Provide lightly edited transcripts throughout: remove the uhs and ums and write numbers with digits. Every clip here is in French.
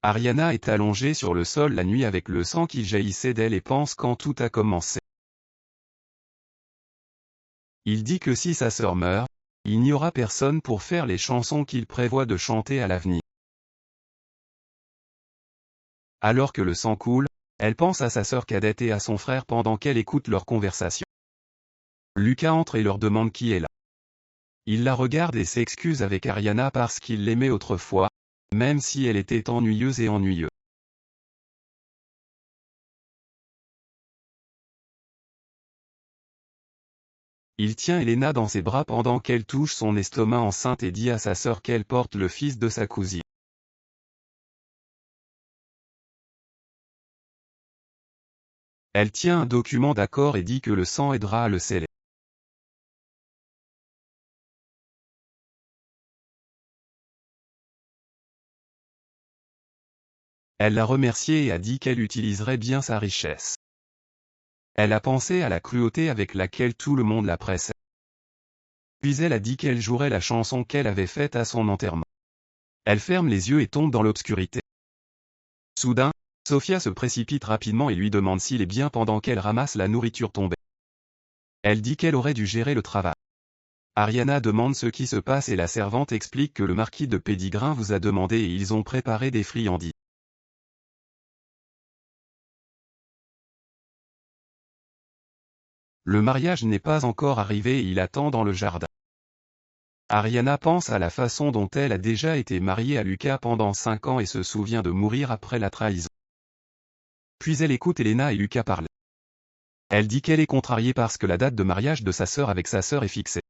Ariana est allongée sur le sol la nuit avec le sang qui jaillissait d'elle et pense quand tout a commencé. Il dit que si sa sœur meurt, il n'y aura personne pour faire les chansons qu'il prévoit de chanter à l'avenir. Alors que le sang coule, elle pense à sa sœur cadette et à son frère pendant qu'elle écoute leur conversation. Lucas entre et leur demande qui est là. Il la regarde et s'excuse avec Ariana parce qu'il l'aimait autrefois, même si elle était ennuyeuse et ennuyeuse. Il tient Elena dans ses bras pendant qu'elle touche son estomac enceinte et dit à sa sœur qu'elle porte le fils de sa cousine. Elle tient un document d'accord et dit que le sang aidera à le sceller. Elle l'a remercié et a dit qu'elle utiliserait bien sa richesse. Elle a pensé à la cruauté avec laquelle tout le monde la pressait. Puis elle a dit qu'elle jouerait la chanson qu'elle avait faite à son enterrement. Elle ferme les yeux et tombe dans l'obscurité. Soudain, Sofia se précipite rapidement et lui demande s'il est bien pendant qu'elle ramasse la nourriture tombée. Elle dit qu'elle aurait dû gérer le travail. Ariana demande ce qui se passe et la servante explique que le marquis de Pédigrin vous a demandé et ils ont préparé des friandises. Le mariage n'est pas encore arrivé et il attend dans le jardin. Ariana pense à la façon dont elle a déjà été mariée à Lucas pendant 5 ans et se souvient de mourir après la trahison. Puis elle écoute Elena et Lucas parler. Elle dit qu'elle est contrariée parce que la date de mariage de sa sœur avec sa sœur est fixée.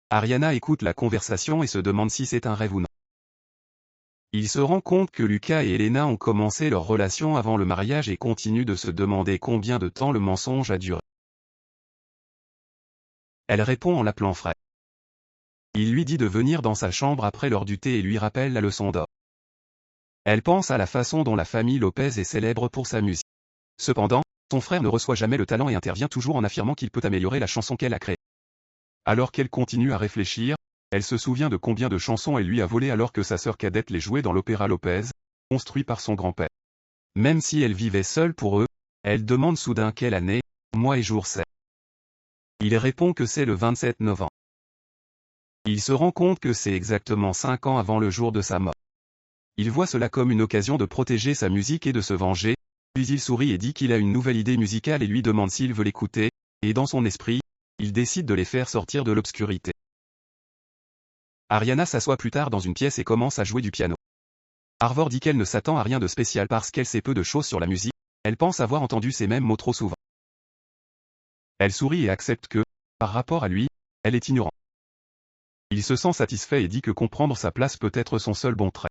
Ariana écoute la conversation et se demande si c'est un rêve ou non. Il se rend compte que Lucas et Elena ont commencé leur relation avant le mariage et continue de se demander combien de temps le mensonge a duré. Elle répond en l'appelant frère. Il lui dit de venir dans sa chambre après l'heure du thé et lui rappelle la leçon d'or. Elle pense à la façon dont la famille Lopez est célèbre pour sa musique. Cependant, son frère ne reçoit jamais le talent et intervient toujours en affirmant qu'il peut améliorer la chanson qu'elle a créée. Alors qu'elle continue à réfléchir, elle se souvient de combien de chansons elle lui a volées alors que sa sœur cadette les jouait dans l'opéra Lopez, construit par son grand-père. Même si elle vivait seule pour eux, elle demande soudain quelle année, mois et jour c'est. Il répond que c'est le 27 novembre. Il se rend compte que c'est exactement 5 ans avant le jour de sa mort. Il voit cela comme une occasion de protéger sa musique et de se venger, puis il sourit et dit qu'il a une nouvelle idée musicale et lui demande s'il veut l'écouter, et dans son esprit, il décide de les faire sortir de l'obscurité. Ariana s'assoit plus tard dans une pièce et commence à jouer du piano. Arvor dit qu'elle ne s'attend à rien de spécial parce qu'elle sait peu de choses sur la musique, elle pense avoir entendu ces mêmes mots trop souvent. Elle sourit et accepte que, par rapport à lui, elle est ignorante. Il se sent satisfait et dit que comprendre sa place peut être son seul bon trait.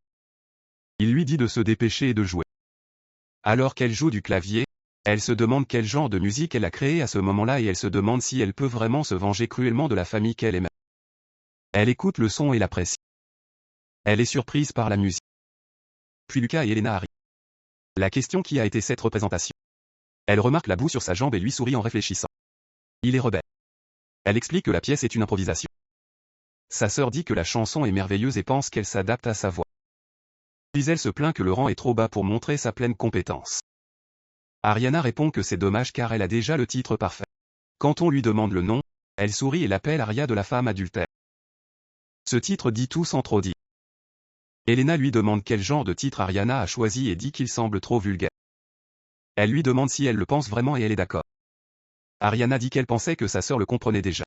Il lui dit de se dépêcher et de jouer. Alors qu'elle joue du clavier, elle se demande quel genre de musique elle a créé à ce moment-là et elle se demande si elle peut vraiment se venger cruellement de la famille qu'elle aimait. Elle écoute le son et l'apprécie. Elle est surprise par la musique. Puis Lucas et Elena arrivent. La question qui a été cette représentation. Elle remarque la boue sur sa jambe et lui sourit en réfléchissant. Il est rebelle. Elle explique que la pièce est une improvisation. Sa sœur dit que la chanson est merveilleuse et pense qu'elle s'adapte à sa voix. Puis elle se plaint que le rang est trop bas pour montrer sa pleine compétence. Ariana répond que c'est dommage car elle a déjà le titre parfait. Quand on lui demande le nom, elle sourit et l'appelle Aria de la femme adultère. Ce titre dit tout sans trop dire. Elena lui demande quel genre de titre Ariana a choisi et dit qu'il semble trop vulgaire. Elle lui demande si elle le pense vraiment et elle est d'accord. Ariana dit qu'elle pensait que sa sœur le comprenait déjà.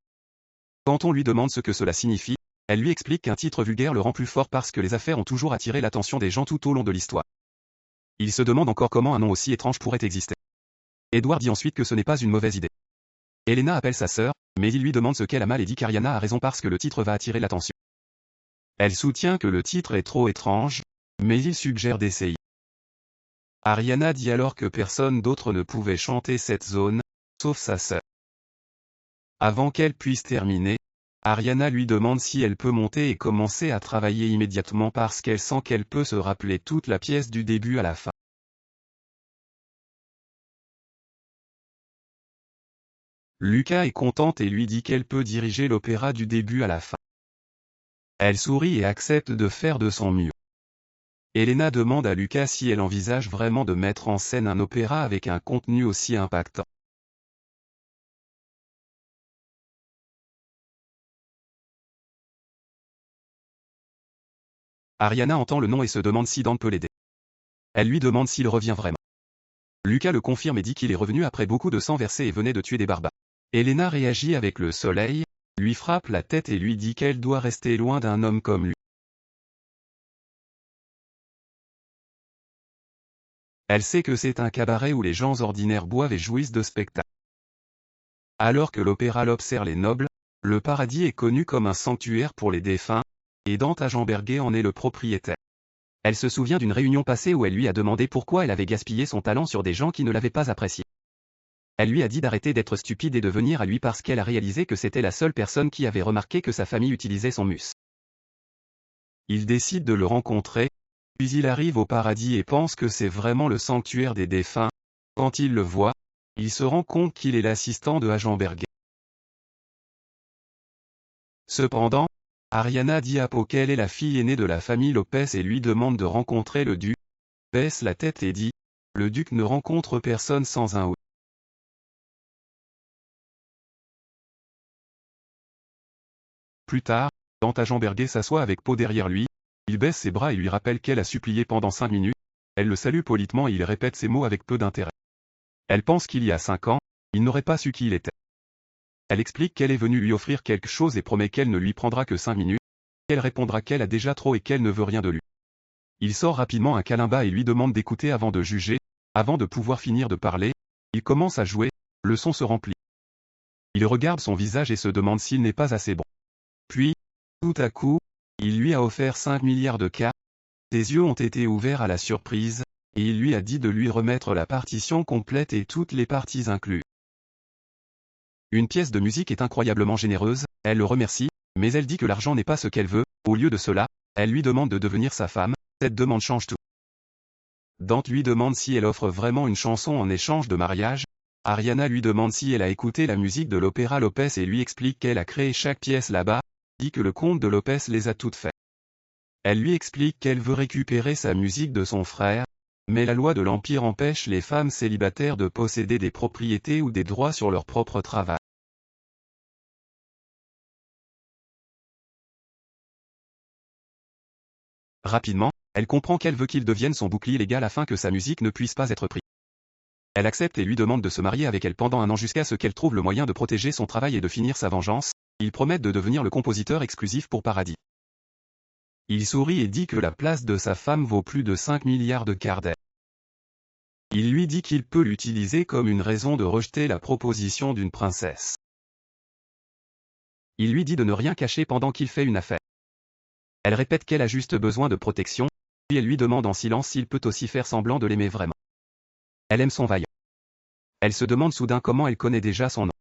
Quand on lui demande ce que cela signifie, elle lui explique qu'un titre vulgaire le rend plus fort parce que les affaires ont toujours attiré l'attention des gens tout au long de l'histoire. Il se demande encore comment un nom aussi étrange pourrait exister. Edward dit ensuite que ce n'est pas une mauvaise idée. Elena appelle sa sœur, mais il lui demande ce qu'elle a mal et dit qu'Ariana a raison parce que le titre va attirer l'attention. Elle soutient que le titre est trop étrange, mais il suggère d'essayer. Ariana dit alors que personne d'autre ne pouvait chanter cette zone, sauf sa sœur. Avant qu'elle puisse terminer, Ariana lui demande si elle peut monter et commencer à travailler immédiatement parce qu'elle sent qu'elle peut se rappeler toute la pièce du début à la fin. Lucas est contente et lui dit qu'elle peut diriger l'opéra du début à la fin. Elle sourit et accepte de faire de son mieux. Elena demande à Lucas si elle envisage vraiment de mettre en scène un opéra avec un contenu aussi impactant. Ariana entend le nom et se demande si Dan peut l'aider. Elle lui demande s'il revient vraiment. Lucas le confirme et dit qu'il est revenu après beaucoup de sang versé et venait de tuer des barbares. Elena réagit avec le soleil, lui frappe la tête et lui dit qu'elle doit rester loin d'un homme comme lui. Elle sait que c'est un cabaret où les gens ordinaires boivent et jouissent de spectacles. Alors que l'opéra l'observe les nobles, le paradis est connu comme un sanctuaire pour les défunts, et Dante Agenberger en est le propriétaire. Elle se souvient d'une réunion passée où elle lui a demandé pourquoi elle avait gaspillé son talent sur des gens qui ne l'avaient pas apprécié. Elle lui a dit d'arrêter d'être stupide et de venir à lui parce qu'elle a réalisé que c'était la seule personne qui avait remarqué que sa famille utilisait son mus. Il décide de le rencontrer, puis il arrive au paradis et pense que c'est vraiment le sanctuaire des défunts. Quand il le voit, il se rend compte qu'il est l'assistant de Agenberger. Cependant, Ariana dit à Poe qu'elle est la fille aînée de la famille Lopez et lui demande de rencontrer le duc, baisse la tête et dit « Le duc ne rencontre personne sans un oui ». Plus tard, Dante Agenberger s'assoit avec Poe derrière lui, il baisse ses bras et lui rappelle qu'elle a supplié pendant 5 minutes, elle le salue poliment et il répète ces mots avec peu d'intérêt. Elle pense qu'il y a 5 ans, il n'aurait pas su qui il était. Elle explique qu'elle est venue lui offrir quelque chose et promet qu'elle ne lui prendra que 5 minutes, qu'elle répondra qu'elle a déjà trop et qu'elle ne veut rien de lui. Il sort rapidement un kalimba et lui demande d'écouter avant de juger, avant de pouvoir finir de parler, il commence à jouer, le son se remplit. Il regarde son visage et se demande s'il n'est pas assez bon. Puis, tout à coup, il lui a offert 5 milliards de cartes, ses yeux ont été ouverts à la surprise, et il lui a dit de lui remettre la partition complète et toutes les parties incluses. Une pièce de musique est incroyablement généreuse, elle le remercie, mais elle dit que l'argent n'est pas ce qu'elle veut, au lieu de cela, elle lui demande de devenir sa femme, cette demande change tout. Dante lui demande si elle offre vraiment une chanson en échange de mariage, Ariana lui demande si elle a écouté la musique de l'opéra Lopez et lui explique qu'elle a créé chaque pièce là-bas, dit que le comte de Lopez les a toutes faites. Elle lui explique qu'elle veut récupérer sa musique de son frère, mais la loi de l'Empire empêche les femmes célibataires de posséder des propriétés ou des droits sur leur propre travail. Rapidement, elle comprend qu'elle veut qu'il devienne son bouclier légal afin que sa musique ne puisse pas être prise. Elle accepte et lui demande de se marier avec elle pendant 1 an jusqu'à ce qu'elle trouve le moyen de protéger son travail et de finir sa vengeance, ils promettent de devenir le compositeur exclusif pour Paradis. Il sourit et dit que la place de sa femme vaut plus de 5 milliards de cardets. Il lui dit qu'il peut l'utiliser comme une raison de rejeter la proposition d'une princesse. Il lui dit de ne rien cacher pendant qu'il fait une affaire. Elle répète qu'elle a juste besoin de protection, puis elle lui demande en silence s'il peut aussi faire semblant de l'aimer vraiment. Elle aime son vaillant. Elle se demande soudain comment elle connaît déjà son nom.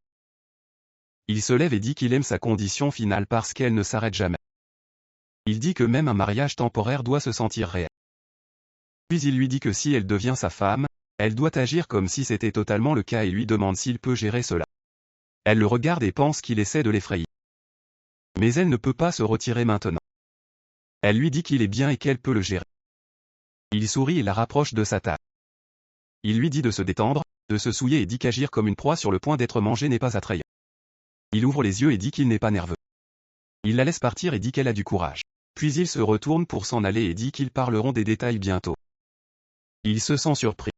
Il se lève et dit qu'il aime sa condition finale parce qu'elle ne s'arrête jamais. Il dit que même un mariage temporaire doit se sentir réel. Puis il lui dit que si elle devient sa femme, elle doit agir comme si c'était totalement le cas et lui demande s'il peut gérer cela. Elle le regarde et pense qu'il essaie de l'effrayer. Mais elle ne peut pas se retirer maintenant. Elle lui dit qu'il est bien et qu'elle peut le gérer. Il sourit et la rapproche de sa table. Il lui dit de se détendre, de se souiller et dit qu'agir comme une proie sur le point d'être mangée n'est pas attrayant. Il ouvre les yeux et dit qu'il n'est pas nerveux. Il la laisse partir et dit qu'elle a du courage. Puis il se retourne pour s'en aller et dit qu'ils parleront des détails bientôt. Il se sent surpris.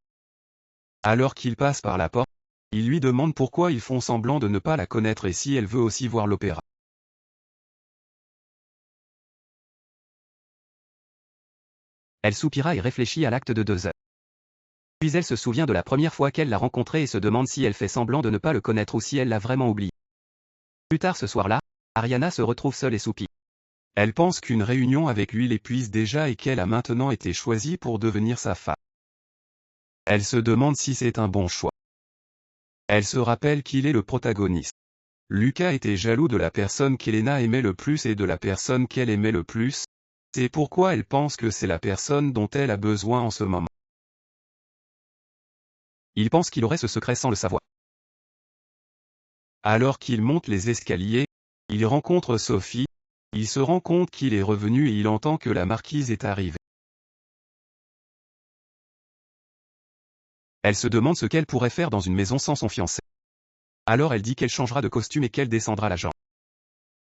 Alors qu'il passe par la porte, il lui demande pourquoi ils font semblant de ne pas la connaître et si elle veut aussi voir l'opéra. Elle soupira et réfléchit à l'acte de 2 heures. Puis elle se souvient de la première fois qu'elle l'a rencontré et se demande si elle fait semblant de ne pas le connaître ou si elle l'a vraiment oublié. Plus tard ce soir-là, Ariana se retrouve seule et soupire. Elle pense qu'une réunion avec lui l'épuise déjà et qu'elle a maintenant été choisie pour devenir sa femme. Elle se demande si c'est un bon choix. Elle se rappelle qu'il est le protagoniste. Lucas était jaloux de la personne qu'Elena aimait le plus et de la personne qu'elle aimait le plus, c'est pourquoi elle pense que c'est la personne dont elle a besoin en ce moment. Il pense qu'il aurait ce secret sans le savoir. Alors qu'il monte les escaliers, il rencontre Sophie, il se rend compte qu'il est revenu et il entend que la marquise est arrivée. Elle se demande ce qu'elle pourrait faire dans une maison sans son fiancé. Alors elle dit qu'elle changera de costume et qu'elle descendra la jambe.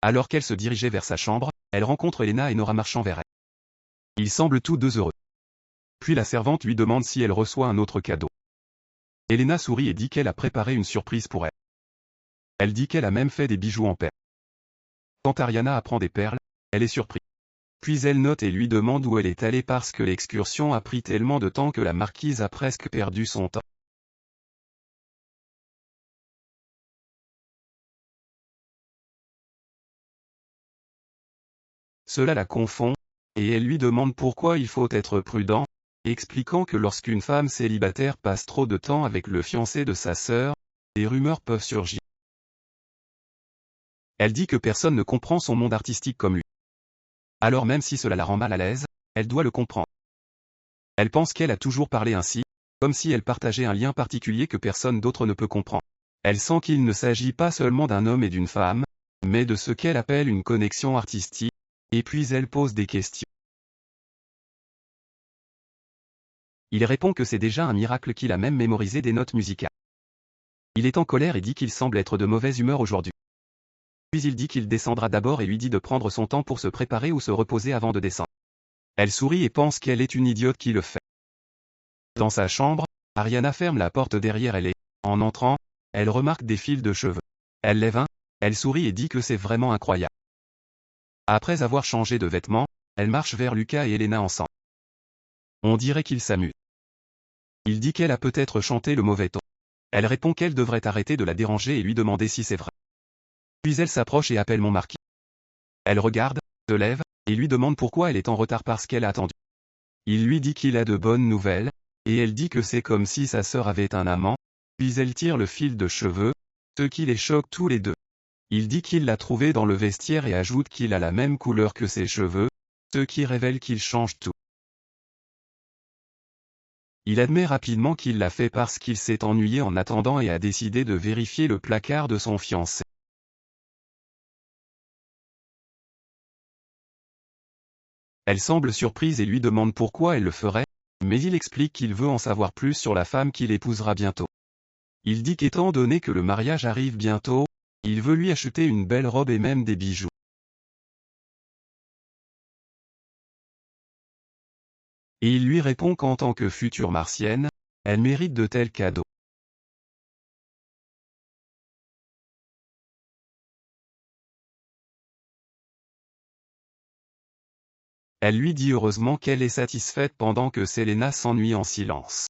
Alors qu'elle se dirigeait vers sa chambre, elle rencontre Elena et Nora marchant vers elle. Ils semblent tous deux heureux. Puis la servante lui demande si elle reçoit un autre cadeau. Elena sourit et dit qu'elle a préparé une surprise pour elle. Elle dit qu'elle a même fait des bijoux en perles. Quand Ariana apprend des perles, elle est surprise. Puis elle note et lui demande où elle est allée parce que l'excursion a pris tellement de temps que la marquise a presque perdu son temps. Cela la confond, et elle lui demande pourquoi il faut être prudent, expliquant que lorsqu'une femme célibataire passe trop de temps avec le fiancé de sa sœur, des rumeurs peuvent surgir. Elle dit que personne ne comprend son monde artistique comme lui. Alors même si cela la rend mal à l'aise, elle doit le comprendre. Elle pense qu'elle a toujours parlé ainsi, comme si elle partageait un lien particulier que personne d'autre ne peut comprendre. Elle sent qu'il ne s'agit pas seulement d'un homme et d'une femme, mais de ce qu'elle appelle une connexion artistique, et puis elle pose des questions. Il répond que c'est déjà un miracle qu'il a même mémorisé des notes musicales. Il est en colère et dit qu'il semble être de mauvaise humeur aujourd'hui. Puis il dit qu'il descendra d'abord et lui dit de prendre son temps pour se préparer ou se reposer avant de descendre. Elle sourit et pense qu'elle est une idiote qui le fait. Dans sa chambre, Ariana ferme la porte derrière elle et, en entrant, elle remarque des fils de cheveux. Elle lève un, elle sourit et dit que c'est vraiment incroyable. Après avoir changé de vêtements, elle marche vers Lucas et Elena ensemble. On dirait qu'ils s'amusent. Il dit qu'elle a peut-être chanté le mauvais ton. Elle répond qu'elle devrait arrêter de la déranger et lui demander si c'est vrai. Puis elle s'approche et appelle mon marquis. Elle regarde, se lève, et lui demande pourquoi elle est en retard parce qu'elle a attendu. Il lui dit qu'il a de bonnes nouvelles, et elle dit que c'est comme si sa sœur avait un amant, puis elle tire le fil de cheveux, ce qui les choque tous les deux. Il dit qu'il l'a trouvé dans le vestiaire et ajoute qu'il a la même couleur que ses cheveux, ce qui révèle qu'il change tout. Il admet rapidement qu'il l'a fait parce qu'il s'est ennuyé en attendant et a décidé de vérifier le placard de son fiancé. Elle semble surprise et lui demande pourquoi elle le ferait, mais il explique qu'il veut en savoir plus sur la femme qu'il épousera bientôt. Il dit qu'étant donné que le mariage arrive bientôt, il veut lui acheter une belle robe et même des bijoux. Et il lui répond qu'en tant que future martienne, elle mérite de tels cadeaux. Elle lui dit heureusement qu'elle est satisfaite pendant que Selena s'ennuie en silence.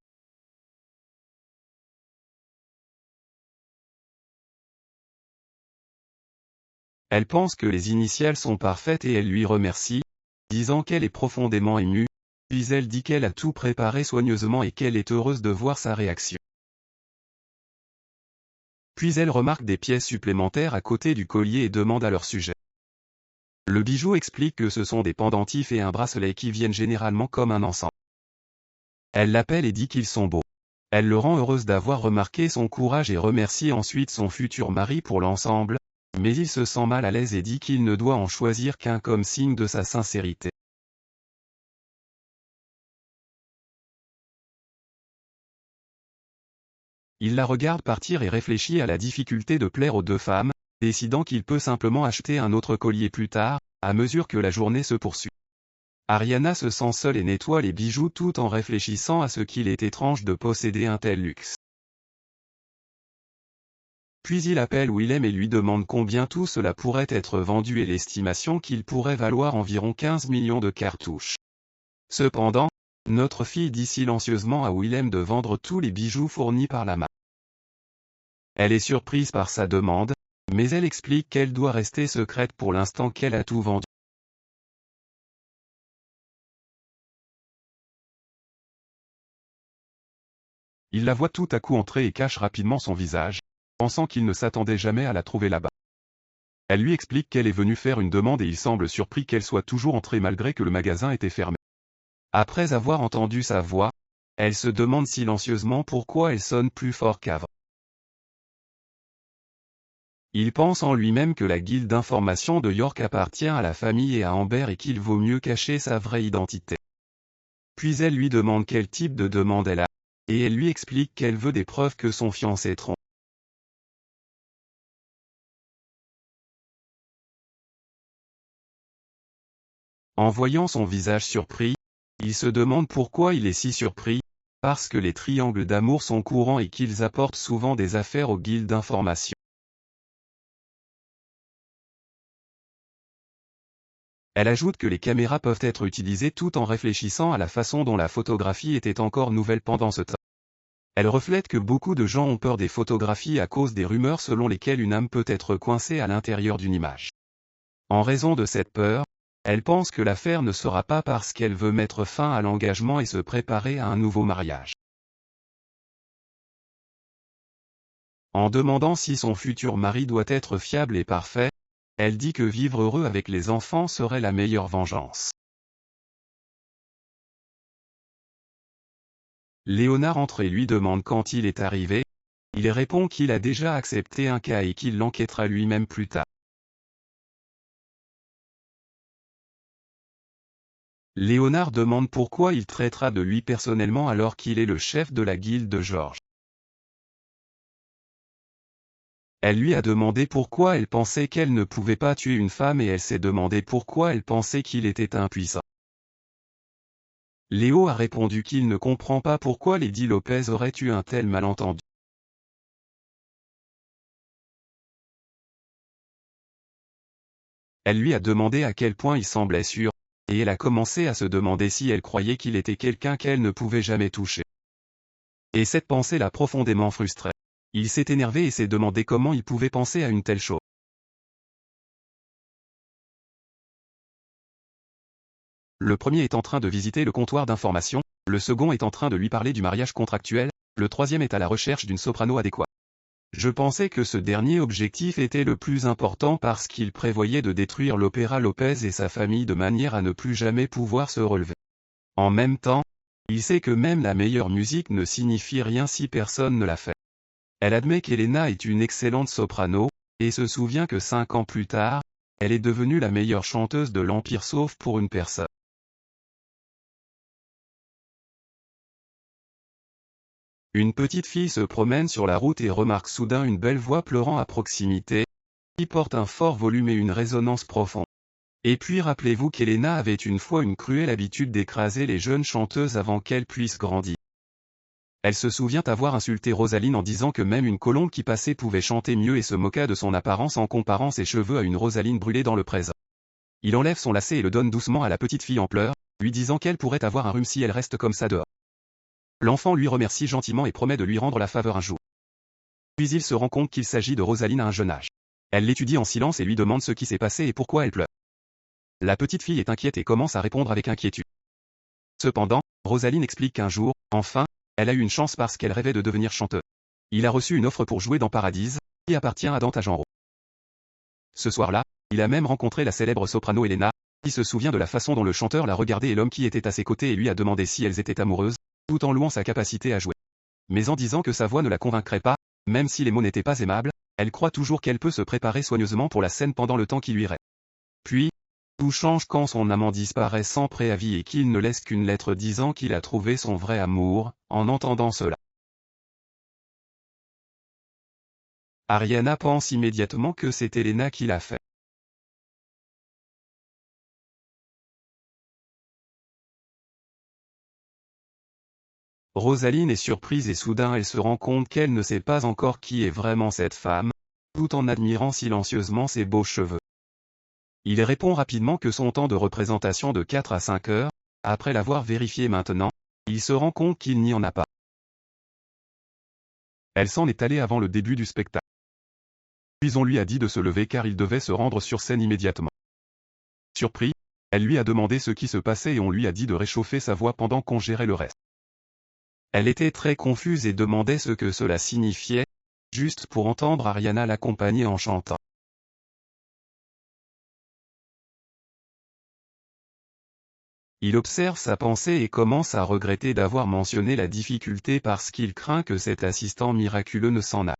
Elle pense que les initiales sont parfaites et elle lui remercie, disant qu'elle est profondément émue, puis elle dit qu'elle a tout préparé soigneusement et qu'elle est heureuse de voir sa réaction. Puis elle remarque des pièces supplémentaires à côté du collier et demande à leur sujet. Le bijou explique que ce sont des pendentifs et un bracelet qui viennent généralement comme un ensemble. Elle l'appelle et dit qu'ils sont beaux. Elle le rend heureuse d'avoir remarqué son courage et remercie ensuite son futur mari pour l'ensemble, mais il se sent mal à l'aise et dit qu'il ne doit en choisir qu'un comme signe de sa sincérité. Il la regarde partir et réfléchit à la difficulté de plaire aux deux femmes, décidant qu'il peut simplement acheter un autre collier plus tard, à mesure que la journée se poursuit. Ariana se sent seule et nettoie les bijoux tout en réfléchissant à ce qu'il est étrange de posséder un tel luxe. Puis il appelle Willem et lui demande combien tout cela pourrait être vendu et l'estimation qu'il pourrait valoir environ 15 millions de cartouches. Cependant, notre fille dit silencieusement à Willem de vendre tous les bijoux fournis par la marque. Elle est surprise par sa demande, mais elle explique qu'elle doit rester secrète pour l'instant qu'elle a tout vendu. Il la voit tout à coup entrer et cache rapidement son visage, pensant qu'il ne s'attendait jamais à la trouver là-bas. Elle lui explique qu'elle est venue faire une demande et il semble surpris qu'elle soit toujours entrée malgré que le magasin était fermé. Après avoir entendu sa voix, elle se demande silencieusement pourquoi elle sonne plus fort qu'avant. Il pense en lui-même que la guilde d'information de York appartient à la famille et à Amber et qu'il vaut mieux cacher sa vraie identité. Puis elle lui demande quel type de demande elle a, et elle lui explique qu'elle veut des preuves que son fiancé trompe. En voyant son visage surpris, il se demande pourquoi il est si surpris, parce que les triangles d'amour sont courants et qu'ils apportent souvent des affaires aux guildes d'information. Elle ajoute que les caméras peuvent être utilisées tout en réfléchissant à la façon dont la photographie était encore nouvelle pendant ce temps. Elle reflète que beaucoup de gens ont peur des photographies à cause des rumeurs selon lesquelles une âme peut être coincée à l'intérieur d'une image. En raison de cette peur, elle pense que l'affaire ne sera pas parce qu'elle veut mettre fin à l'engagement et se préparer à un nouveau mariage. En demandant si son futur mari doit être fiable et parfait, elle dit que vivre heureux avec les enfants serait la meilleure vengeance. Léonard entre et lui demande quand il est arrivé. Il répond qu'il a déjà accepté un cas et qu'il l'enquêtera lui-même plus tard. Léonard demande pourquoi il traitera de lui personnellement alors qu'il est le chef de la guilde de George. Elle lui a demandé pourquoi elle pensait qu'elle ne pouvait pas tuer une femme et elle s'est demandé pourquoi elle pensait qu'il était impuissant. Léo a répondu qu'il ne comprend pas pourquoi Lady Lopez aurait eu un tel malentendu. Elle lui a demandé à quel point il semblait sûr, et elle a commencé à se demander si elle croyait qu'il était quelqu'un qu'elle ne pouvait jamais toucher. Et cette pensée l'a profondément frustré. Il s'est énervé et s'est demandé comment il pouvait penser à une telle chose. Le premier est en train de visiter le comptoir d'information, le second est en train de lui parler du mariage contractuel, le troisième est à la recherche d'une soprano adéquate. Je pensais que ce dernier objectif était le plus important parce qu'il prévoyait de détruire l'opéra Lopez et sa famille de manière à ne plus jamais pouvoir se relever. En même temps, il sait que même la meilleure musique ne signifie rien si personne ne la fait. Elle admet qu'Elena est une excellente soprano, et se souvient que 5 ans plus tard, elle est devenue la meilleure chanteuse de l'Empire sauf pour une personne. Une petite fille se promène sur la route et remarque soudain une belle voix pleurant à proximité, qui porte un fort volume et une résonance profonde. Et puis rappelez-vous qu'Elena avait une fois une cruelle habitude d'écraser les jeunes chanteuses avant qu'elles puissent grandir. Elle se souvient avoir insulté Rosaline en disant que même une colombe qui passait pouvait chanter mieux et se moqua de son apparence en comparant ses cheveux à une Rosaline brûlée dans le présent. Il enlève son lacet et le donne doucement à la petite fille en pleurs, lui disant qu'elle pourrait avoir un rhume si elle reste comme ça dehors. L'enfant lui remercie gentiment et promet de lui rendre la faveur un jour. Puis il se rend compte qu'il s'agit de Rosaline à un jeune âge. Elle l'étudie en silence et lui demande ce qui s'est passé et pourquoi elle pleure. La petite fille est inquiète et commence à répondre avec inquiétude. Cependant, Rosaline explique qu'un jour, enfin, elle a eu une chance parce qu'elle rêvait de devenir chanteuse. Il a reçu une offre pour jouer dans Paradise, qui appartient à Dante Agenro. Ce soir-là, il a même rencontré la célèbre soprano Elena, qui se souvient de la façon dont le chanteur l'a regardée et l'homme qui était à ses côtés et lui a demandé si elles étaient amoureuses, tout en louant sa capacité à jouer. Mais en disant que sa voix ne la convaincrait pas, même si les mots n'étaient pas aimables, elle croit toujours qu'elle peut se préparer soigneusement pour la scène pendant le temps qui lui reste. Puis, tout change quand son amant disparaît sans préavis et qu'il ne laisse qu'une lettre disant qu'il a trouvé son vrai amour. En entendant cela, Ariana pense immédiatement que c'est Elena qui l'a fait. Rosaline est surprise et soudain elle se rend compte qu'elle ne sait pas encore qui est vraiment cette femme, tout en admirant silencieusement ses beaux cheveux. Il répond rapidement que son temps de représentation de 4 à 5 heures, après l'avoir vérifié maintenant, il se rend compte qu'il n'y en a pas. Elle s'en est allée avant le début du spectacle. Puis on lui a dit de se lever car il devait se rendre sur scène immédiatement. Surpris, elle lui a demandé ce qui se passait et on lui a dit de réchauffer sa voix pendant qu'on gérait le reste. Elle était très confuse et demandait ce que cela signifiait, juste pour entendre Ariana l'accompagner en chantant. Il observe sa pensée et commence à regretter d'avoir mentionné la difficulté parce qu'il craint que cet assistant miraculeux ne s'en aille.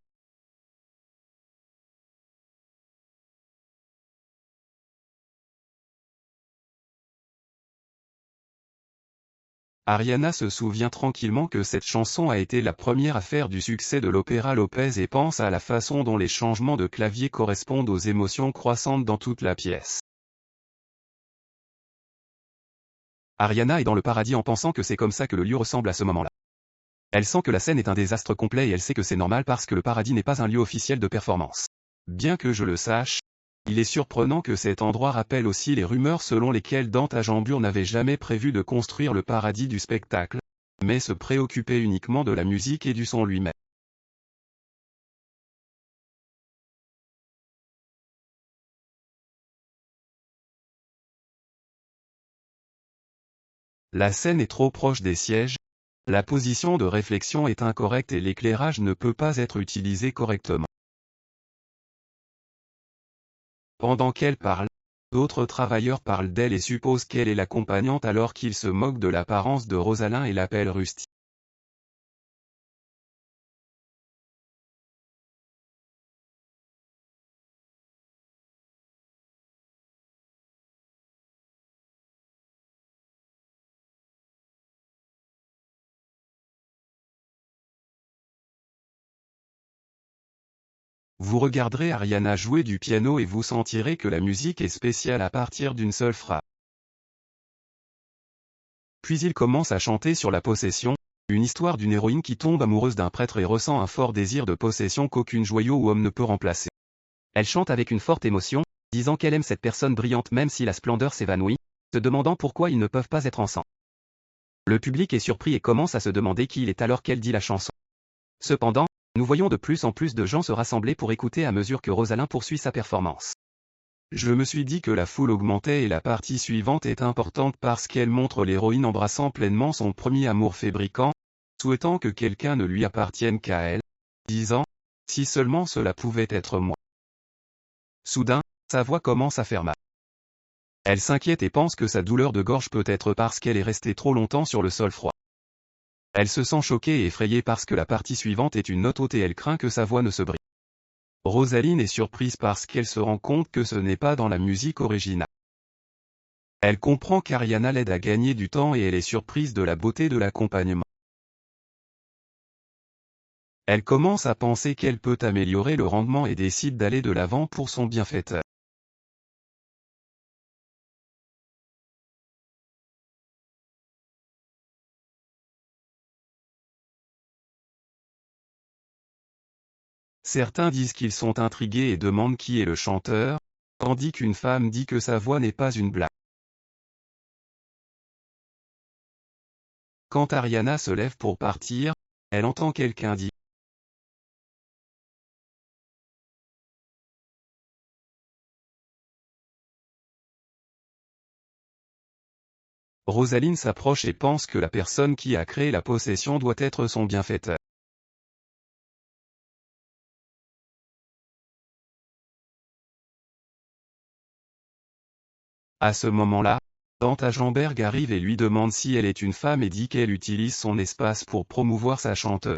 Ariana se souvient tranquillement que cette chanson a été la première à faire du succès de l'opéra Lopez et pense à la façon dont les changements de clavier correspondent aux émotions croissantes dans toute la pièce. Ariana est dans le paradis en pensant que c'est comme ça que le lieu ressemble à ce moment-là. Elle sent que la scène est un désastre complet et elle sait que c'est normal parce que le paradis n'est pas un lieu officiel de performance. Bien que je le sache, il est surprenant que cet endroit rappelle aussi les rumeurs selon lesquelles Dante Agamben n'avait jamais prévu de construire le paradis du spectacle, mais se préoccupait uniquement de la musique et du son lui-même. La scène est trop proche des sièges, la position de réflexion est incorrecte et l'éclairage ne peut pas être utilisé correctement. Pendant qu'elle parle, d'autres travailleurs parlent d'elle et supposent qu'elle est l'accompagnante alors qu'ils se moquent de l'apparence de Rosalind et l'appellent Rusty. Vous regarderez Ariana jouer du piano et vous sentirez que la musique est spéciale à partir d'une seule phrase. Puis il commence à chanter sur la possession, une histoire d'une héroïne qui tombe amoureuse d'un prêtre et ressent un fort désir de possession qu'aucune joyau ou homme ne peut remplacer. Elle chante avec une forte émotion, disant qu'elle aime cette personne brillante même si la splendeur s'évanouit, se demandant pourquoi ils ne peuvent pas être ensemble. Le public est surpris et commence à se demander qui il est alors qu'elle dit la chanson. Cependant, nous voyons de plus en plus de gens se rassembler pour écouter à mesure que Rosalind poursuit sa performance. Je me suis dit que la foule augmentait et la partie suivante est importante parce qu'elle montre l'héroïne embrassant pleinement son premier amour fébriquant, souhaitant que quelqu'un ne lui appartienne qu'à elle, disant « Si seulement cela pouvait être moi ». Soudain, sa voix commence à faire mal. Elle s'inquiète et pense que sa douleur de gorge peut être parce qu'elle est restée trop longtemps sur le sol froid. Elle se sent choquée et effrayée parce que la partie suivante est une note haute et elle craint que sa voix ne se brise. Rosaline est surprise parce qu'elle se rend compte que ce n'est pas dans la musique originale. Elle comprend qu'Ariana l'aide à gagner du temps et elle est surprise de la beauté de l'accompagnement. Elle commence à penser qu'elle peut améliorer le rendement et décide d'aller de l'avant pour son bienfaiteur. Certains disent qu'ils sont intrigués et demandent qui est le chanteur, tandis qu'une femme dit que sa voix n'est pas une blague. Quand Ariana se lève pour partir, elle entend quelqu'un dire. Rosaline s'approche et pense que la personne qui a créé la possession doit être son bienfaiteur. À ce moment-là, Dante Agamben arrive et lui demande si elle est une femme et dit qu'elle utilise son espace pour promouvoir sa chanteuse.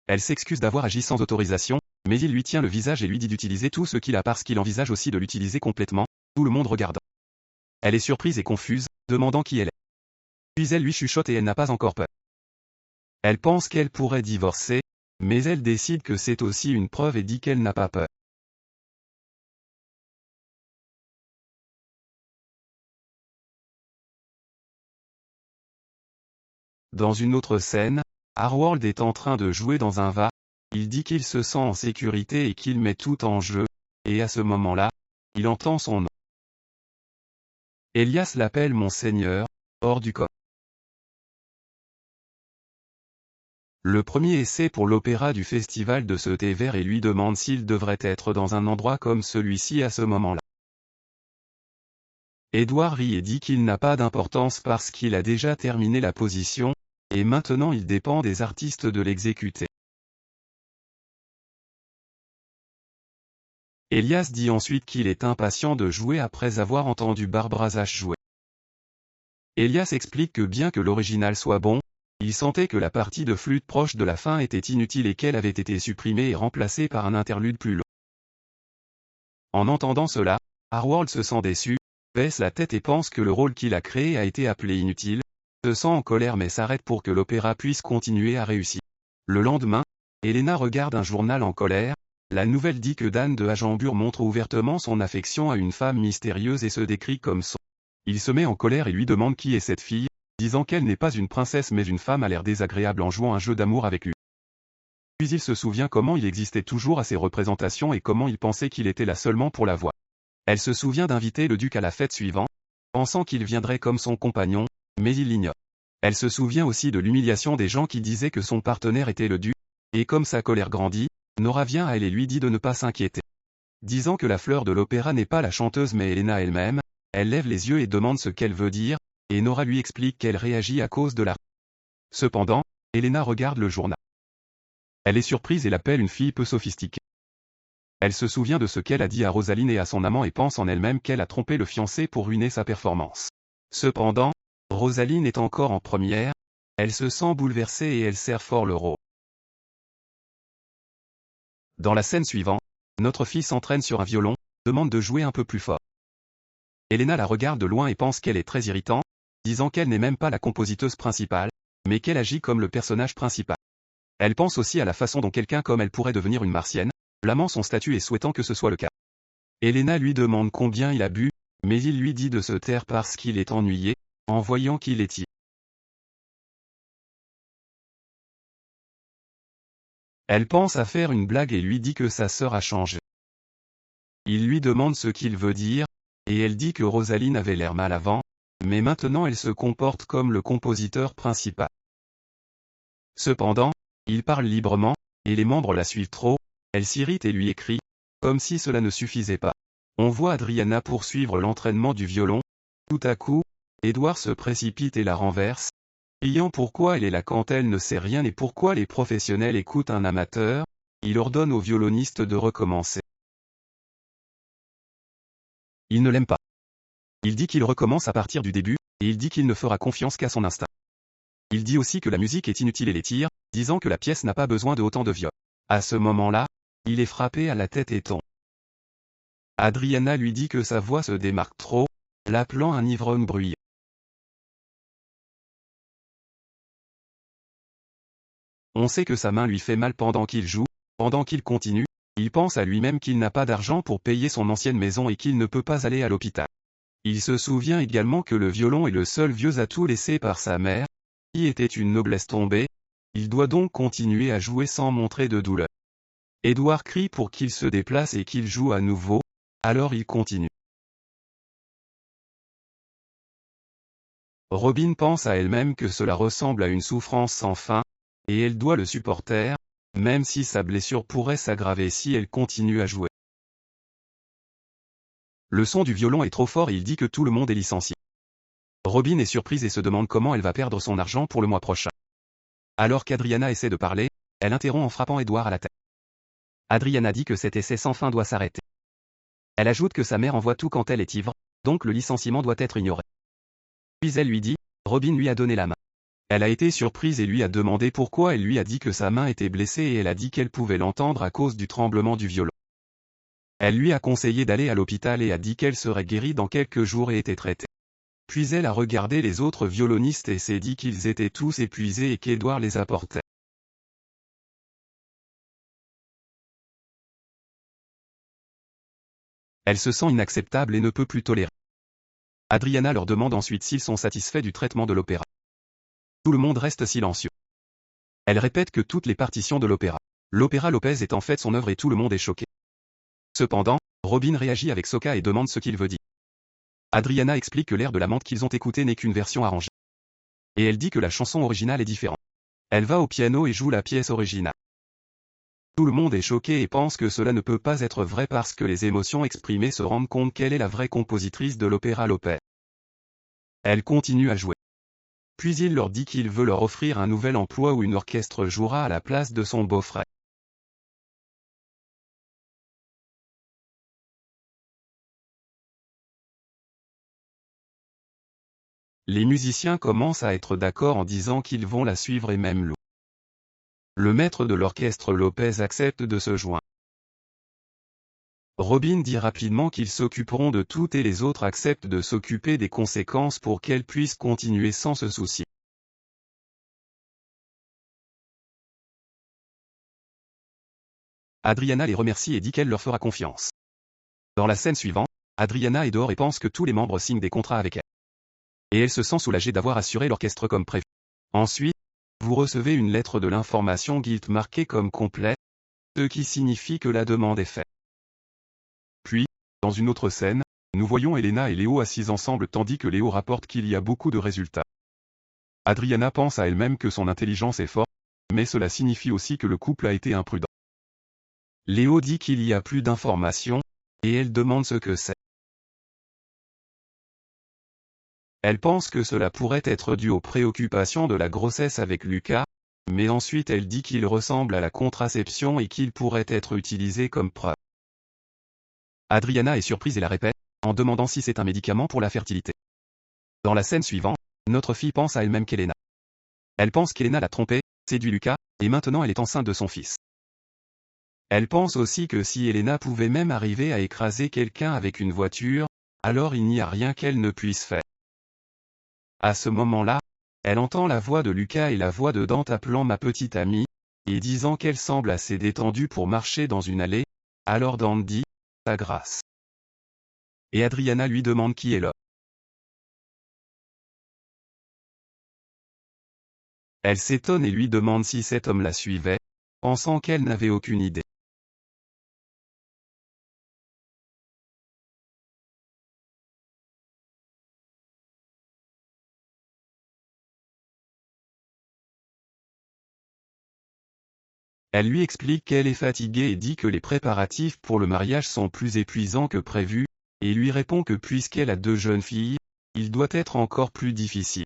Elle s'excuse d'avoir agi sans autorisation, mais il lui tient le visage et lui dit d'utiliser tout ce qu'il a parce qu'il envisage aussi de l'utiliser complètement, tout le monde regardant. Elle est surprise et confuse, demandant qui elle est. Puis elle lui chuchote et elle n'a pas encore peur. Elle pense qu'elle pourrait divorcer, mais elle décide que c'est aussi une preuve et dit qu'elle n'a pas peur. Dans une autre scène, Harold est en train de jouer dans un bar, il dit qu'il se sent en sécurité et qu'il met tout en jeu, et à ce moment-là, il entend son nom. Elias l'appelle Monseigneur, hors du corps. Le premier essai pour l'opéra du festival de ce thé vert et lui demande s'il devrait être dans un endroit comme celui-ci à ce moment-là. Édouard rit et dit qu'il n'a pas d'importance parce qu'il a déjà terminé la position, et maintenant il dépend des artistes de l'exécuter. Elias dit ensuite qu'il est impatient de jouer après avoir entendu Barbara Zach jouer. Elias explique que bien que l'original soit bon, il sentait que la partie de flûte proche de la fin était inutile et qu'elle avait été supprimée et remplacée par un interlude plus long. En entendant cela, Harold se sent déçu, baisse la tête et pense que le rôle qu'il a créé a été appelé inutile, se sent en colère mais s'arrête pour que l'opéra puisse continuer à réussir. Le lendemain, Elena regarde un journal en colère. La nouvelle dit que Dan de Agenbur montre ouvertement son affection à une femme mystérieuse et se décrit comme son. Il se met en colère et lui demande qui est cette fille, disant qu'elle n'est pas une princesse mais une femme à l'air désagréable en jouant un jeu d'amour avec lui. Puis il se souvient comment il existait toujours à ses représentations et comment il pensait qu'il était là seulement pour la voir. Elle se souvient d'inviter le duc à la fête suivante, pensant qu'il viendrait comme son compagnon, mais il l'ignore. Elle se souvient aussi de l'humiliation des gens qui disaient que son partenaire était le duc, et comme sa colère grandit, Nora vient à elle et lui dit de ne pas s'inquiéter. Disant que la fleur de l'opéra n'est pas la chanteuse mais Elena elle-même, elle lève les yeux et demande ce qu'elle veut dire, et Nora lui explique qu'elle réagit à cause de la... Cependant, Elena regarde le journal. Elle est surprise et l'appelle une fille peu sophistiquée. Elle se souvient de ce qu'elle a dit à Rosaline et à son amant et pense en elle-même qu'elle a trompé le fiancé pour ruiner sa performance. Cependant, Rosaline est encore en première, elle se sent bouleversée et elle sert fort le rôle. Dans la scène suivante, notre fille s'entraîne sur un violon, demande de jouer un peu plus fort. Elena la regarde de loin et pense qu'elle est très irritante, disant qu'elle n'est même pas la compositeuse principale, mais qu'elle agit comme le personnage principal. Elle pense aussi à la façon dont quelqu'un comme elle pourrait devenir une martienne, blâmant son statut et souhaitant que ce soit le cas. Elena lui demande combien il a bu, mais il lui dit de se taire parce qu'il est ennuyé, en voyant qu'il est ivre. Elle pense à faire une blague et lui dit que sa sœur a changé. Il lui demande ce qu'il veut dire, et elle dit que Rosaline avait l'air mal avant, mais maintenant elle se comporte comme le compositeur principal. Cependant, il parle librement, et les membres la suivent trop, elle s'irrite et lui écrit, comme si cela ne suffisait pas. On voit Adriana poursuivre l'entraînement du violon. Tout à coup, Édouard se précipite et la renverse, criant pourquoi elle est là quand elle ne sait rien et pourquoi les professionnels écoutent un amateur. Il ordonne au violoniste de recommencer. Il ne l'aime pas. Il dit qu'il recommence à partir du début, et il dit qu'il ne fera confiance qu'à son instinct. Il dit aussi que la musique est inutile et les tire, disant que la pièce n'a pas besoin de autant de viol. À ce moment-là, il est frappé à la tête et tombe. Adriana lui dit que sa voix se démarque trop, l'appelant un ivrogne bruyant. On sait que sa main lui fait mal pendant qu'il joue, pendant qu'il continue, il pense à lui-même qu'il n'a pas d'argent pour payer son ancienne maison et qu'il ne peut pas aller à l'hôpital. Il se souvient également que le violon est le seul vieux atout laissé par sa mère, qui était une noblesse tombée, il doit donc continuer à jouer sans montrer de douleur. Édouard crie pour qu'il se déplace et qu'il joue à nouveau, alors il continue. Robin pense à elle-même que cela ressemble à une souffrance sans fin, et elle doit le supporter, même si sa blessure pourrait s'aggraver si elle continue à jouer. Le son du violon est trop fort et il dit que tout le monde est licencié. Robin est surprise et se demande comment elle va perdre son argent pour le mois prochain. Alors qu'Adriana essaie de parler, elle interrompt en frappant Édouard à la tête. Adriana dit que cet essai sans fin doit s'arrêter. Elle ajoute que sa mère envoie tout quand elle est ivre, donc le licenciement doit être ignoré. Puis elle lui dit, Robin lui a donné la main. Elle a été surprise et lui a demandé pourquoi elle lui a dit que sa main était blessée et elle a dit qu'elle pouvait l'entendre à cause du tremblement du violon. Elle lui a conseillé d'aller à l'hôpital et a dit qu'elle serait guérie dans quelques jours et était traitée. Puis elle a regardé les autres violonistes et s'est dit qu'ils étaient tous épuisés et qu'Édouard les apportait. Elle se sent inacceptable et ne peut plus tolérer. Adriana leur demande ensuite s'ils sont satisfaits du traitement de l'opéra. Tout le monde reste silencieux. Elle répète que toutes les partitions de l'opéra Lopez est en fait son œuvre et tout le monde est choqué. Cependant, Robin réagit avec Soka et demande ce qu'il veut dire. Adriana explique que l'air de l'amante qu'ils ont écouté n'est qu'une version arrangée. Et elle dit que la chanson originale est différente. Elle va au piano et joue la pièce originale. Tout le monde est choqué et pense que cela ne peut pas être vrai parce que les émotions exprimées se rendent compte qu'elle est la vraie compositrice de l'opéra Lopez. Elle continue à jouer. Puis il leur dit qu'il veut leur offrir un nouvel emploi où une orchestre jouera à la place de son beau-frère. Les musiciens commencent à être d'accord en disant qu'ils vont la suivre et même louent. Le maître de l'orchestre Lopez accepte de se joindre. Robin dit rapidement qu'ils s'occuperont de tout et les autres acceptent de s'occuper des conséquences pour qu'elle puisse continuer sans ce souci. Adriana les remercie et dit qu'elle leur fera confiance. Dans la scène suivante, Adriana est dehors et pense que tous les membres signent des contrats avec elle. Et elle se sent soulagée d'avoir assuré l'orchestre comme prévu. Ensuite, vous recevez une lettre de l'information Guild marquée comme complète, ce qui signifie que la demande est faite. Puis, dans une autre scène, nous voyons Elena et Léo assis ensemble tandis que Léo rapporte qu'il y a beaucoup de résultats. Adriana pense à elle-même que son intelligence est forte, mais cela signifie aussi que le couple a été imprudent. Léo dit qu'il y a plus d'informations, et elle demande ce que c'est. Elle pense que cela pourrait être dû aux préoccupations de la grossesse avec Lucas, mais ensuite elle dit qu'il ressemble à la contraception et qu'il pourrait être utilisé comme preuve. Adriana est surprise et la répète, en demandant si c'est un médicament pour la fertilité. Dans la scène suivante, notre fille pense à elle-même qu'Elena. Elle pense qu'Elena l'a trompée, séduit Lucas, et maintenant elle est enceinte de son fils. Elle pense aussi que si Elena pouvait même arriver à écraser quelqu'un avec une voiture, alors il n'y a rien qu'elle ne puisse faire. À ce moment-là, elle entend la voix de Lucas et la voix de Dante appelant ma petite amie, et disant qu'elle semble assez détendue pour marcher dans une allée, alors Dante dit « ta grâce ». Et Adriana lui demande qui est l'homme. Elle s'étonne et lui demande si cet homme la suivait, pensant qu'elle n'avait aucune idée. Elle lui explique qu'elle est fatiguée et dit que les préparatifs pour le mariage sont plus épuisants que prévu, et lui répond que puisqu'elle a 2 jeunes filles, il doit être encore plus difficile.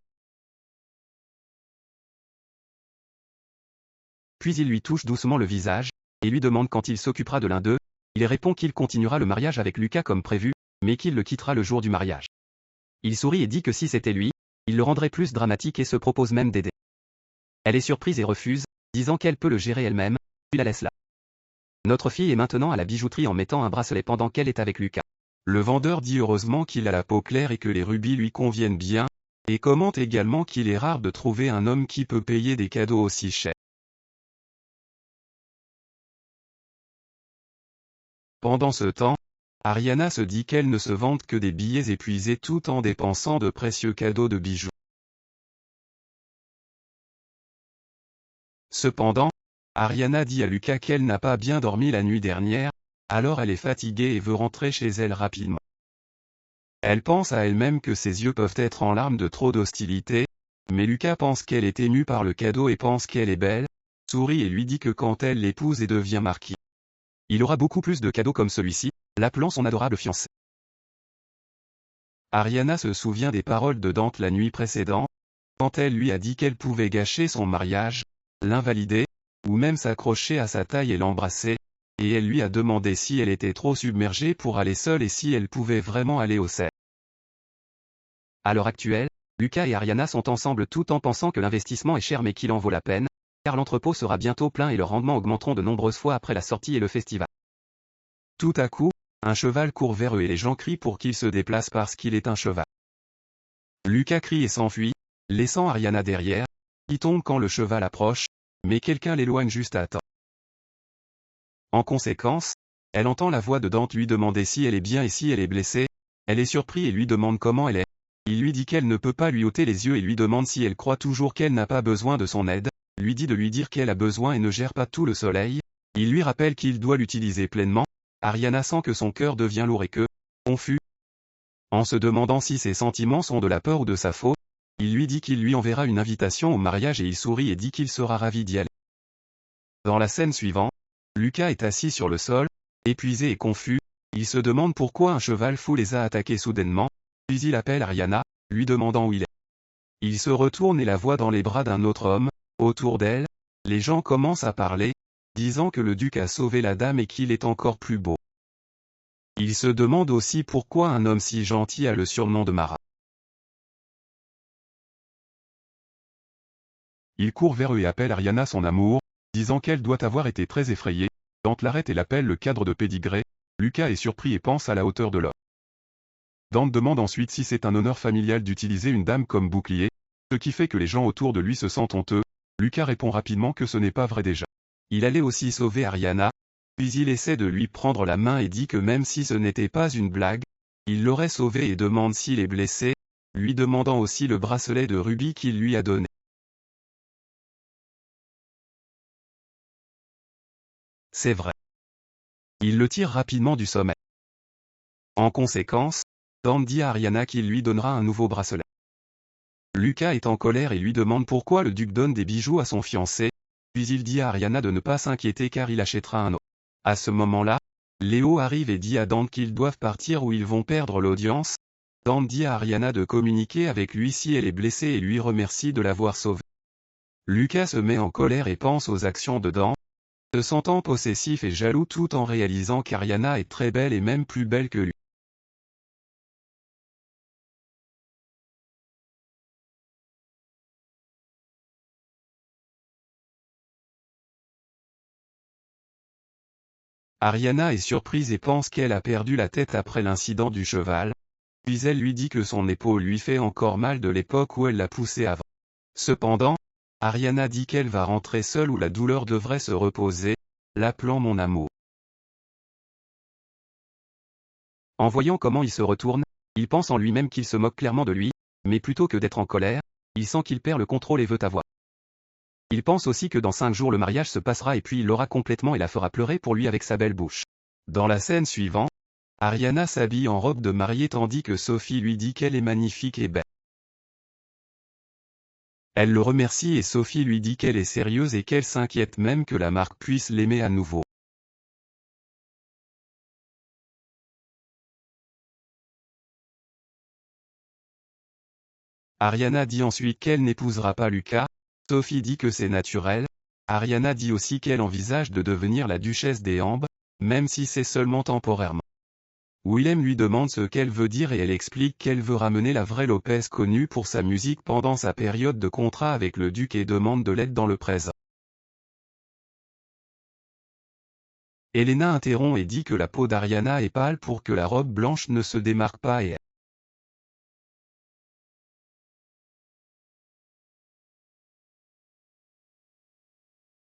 Puis il lui touche doucement le visage, et lui demande quand il s'occupera de l'un d'eux, il répond qu'il continuera le mariage avec Lucas comme prévu, mais qu'il le quittera le jour du mariage. Il sourit et dit que si c'était lui, il le rendrait plus dramatique et se propose même d'aider. Elle est surprise et refuse, disant qu'elle peut le gérer elle-même, puis la laisse là. Notre fille est maintenant à la bijouterie en mettant un bracelet pendant qu'elle est avec Lucas. Le vendeur dit heureusement qu'il a la peau claire et que les rubis lui conviennent bien, et commente également qu'il est rare de trouver un homme qui peut payer des cadeaux aussi chers. Pendant ce temps, Ariana se dit qu'elle ne se vante que des billets épuisés tout en dépensant de précieux cadeaux de bijoux. Cependant, Ariana dit à Lucas qu'elle n'a pas bien dormi la nuit dernière, alors elle est fatiguée et veut rentrer chez elle rapidement. Elle pense à elle-même que ses yeux peuvent être en larmes de trop d'hostilité, mais Lucas pense qu'elle est émue par le cadeau et pense qu'elle est belle, sourit et lui dit que quand elle l'épouse et devient marquis, il aura beaucoup plus de cadeaux comme celui-ci, l'appelant son adorable fiancé. Ariana se souvient des paroles de Dante la nuit précédente, quand elle lui a dit qu'elle pouvait gâcher son mariage, l'invalider, ou même s'accrocher à sa taille et l'embrasser, et elle lui a demandé si elle était trop submergée pour aller seule et si elle pouvait vraiment aller au cerf. À l'heure actuelle, Lucas et Ariana sont ensemble tout en pensant que l'investissement est cher mais qu'il en vaut la peine, car l'entrepôt sera bientôt plein et leurs rendements augmenteront de nombreuses fois après la sortie et le festival. Tout à coup, un cheval court vers eux et les gens crient pour qu'il se déplace parce qu'il est un cheval. Lucas crie et s'enfuit, laissant Ariana derrière, qui tombe quand le cheval approche, mais quelqu'un l'éloigne juste à temps. En conséquence, elle entend la voix de Dante lui demander si elle est bien et si elle est blessée, elle est surprise et lui demande comment elle est. Il lui dit qu'elle ne peut pas lui ôter les yeux et lui demande si elle croit toujours qu'elle n'a pas besoin de son aide, lui dit de lui dire qu'elle a besoin et ne gère pas tout le soleil, il lui rappelle qu'il doit l'utiliser pleinement, Ariana sent que son cœur devient lourd et que, confus, en se demandant si ses sentiments sont de la peur ou de sa faute, il lui dit qu'il lui enverra une invitation au mariage et il sourit et dit qu'il sera ravi d'y aller. Dans la scène suivante, Lucas est assis sur le sol, épuisé et confus, il se demande pourquoi un cheval fou les a attaqués soudainement, puis il appelle Ariana, lui demandant où il est. Il se retourne et la voit dans les bras d'un autre homme, autour d'elle, les gens commencent à parler, disant que le duc a sauvé la dame et qu'il est encore plus beau. Il se demande aussi pourquoi un homme si gentil a le surnom de Marat. Il court vers eux et appelle Ariana son amour, disant qu'elle doit avoir été très effrayée, Dante l'arrête et l'appelle le cadre de Pédigré, Lucas est surpris et pense à la hauteur de l'homme. Dante demande ensuite si c'est un honneur familial d'utiliser une dame comme bouclier, ce qui fait que les gens autour de lui se sentent honteux. Lucas répond rapidement que ce n'est pas vrai déjà. Il allait aussi sauver Ariana, puis il essaie de lui prendre la main et dit que même si ce n'était pas une blague, il l'aurait sauvée et demande s'il est blessé, lui demandant aussi le bracelet de rubis qu'il lui a donné. C'est vrai. Il le tire rapidement du sommet. En conséquence, Dante dit à Ariana qu'il lui donnera un nouveau bracelet. Lucas est en colère et lui demande pourquoi le duc donne des bijoux à son fiancé, puis il dit à Ariana de ne pas s'inquiéter car il achètera un autre. À ce moment-là, Léo arrive et dit à Dante qu'ils doivent partir ou ils vont perdre l'audience. Dante dit à Ariana de communiquer avec lui si elle est blessée et lui remercie de l'avoir sauvée. Lucas se met en colère et pense aux actions de Dante, se sentant possessif et jaloux tout en réalisant qu'Ariana est très belle et même plus belle que lui. Ariana est surprise et pense qu'elle a perdu la tête après l'incident du cheval, puis elle lui dit que son épaule lui fait encore mal de l'époque où elle l'a poussé avant. Cependant, Ariana dit qu'elle va rentrer seule où la douleur devrait se reposer, l'appelant mon amour. En voyant comment il se retourne, il pense en lui-même qu'il se moque clairement de lui, mais plutôt que d'être en colère, il sent qu'il perd le contrôle et veut avoir. Il pense aussi que dans 5 jours le mariage se passera et puis il l'aura complètement et la fera pleurer pour lui avec sa belle bouche. Dans la scène suivante, Ariana s'habille en robe de mariée tandis que Sophie lui dit qu'elle est magnifique et belle. Elle le remercie et Sophie lui dit qu'elle est sérieuse et qu'elle s'inquiète même que la marque puisse l'aimer à nouveau. Ariana dit ensuite qu'elle n'épousera pas Lucas, Sophie dit que c'est naturel, Ariana dit aussi qu'elle envisage de devenir la duchesse des Ambes, même si c'est seulement temporairement. Willem lui demande ce qu'elle veut dire et elle explique qu'elle veut ramener la vraie Lopez connue pour sa musique pendant sa période de contrat avec le duc et demande de l'aide dans le présent. Elena interrompt et dit que la peau d'Ariana est pâle pour que la robe blanche ne se démarque pas et elle.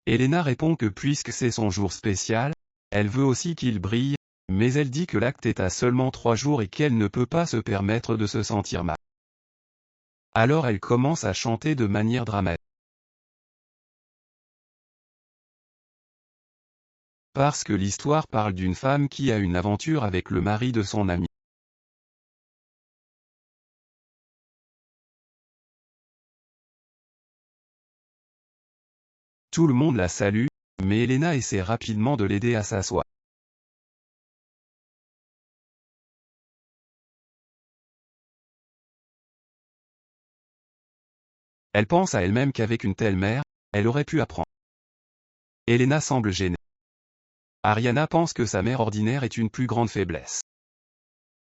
Elena répond que puisque c'est son jour spécial, elle veut aussi qu'il brille, mais elle dit que l'acte est à seulement 3 jours et qu'elle ne peut pas se permettre de se sentir mal. Alors elle commence à chanter de manière dramatique. Parce que l'histoire parle d'une femme qui a une aventure avec le mari de son ami. Tout le monde la salue, mais Elena essaie rapidement de l'aider à s'asseoir. Elle pense à elle-même qu'avec une telle mère, elle aurait pu apprendre. Elena semble gênée. Ariana pense que sa mère ordinaire est une plus grande faiblesse.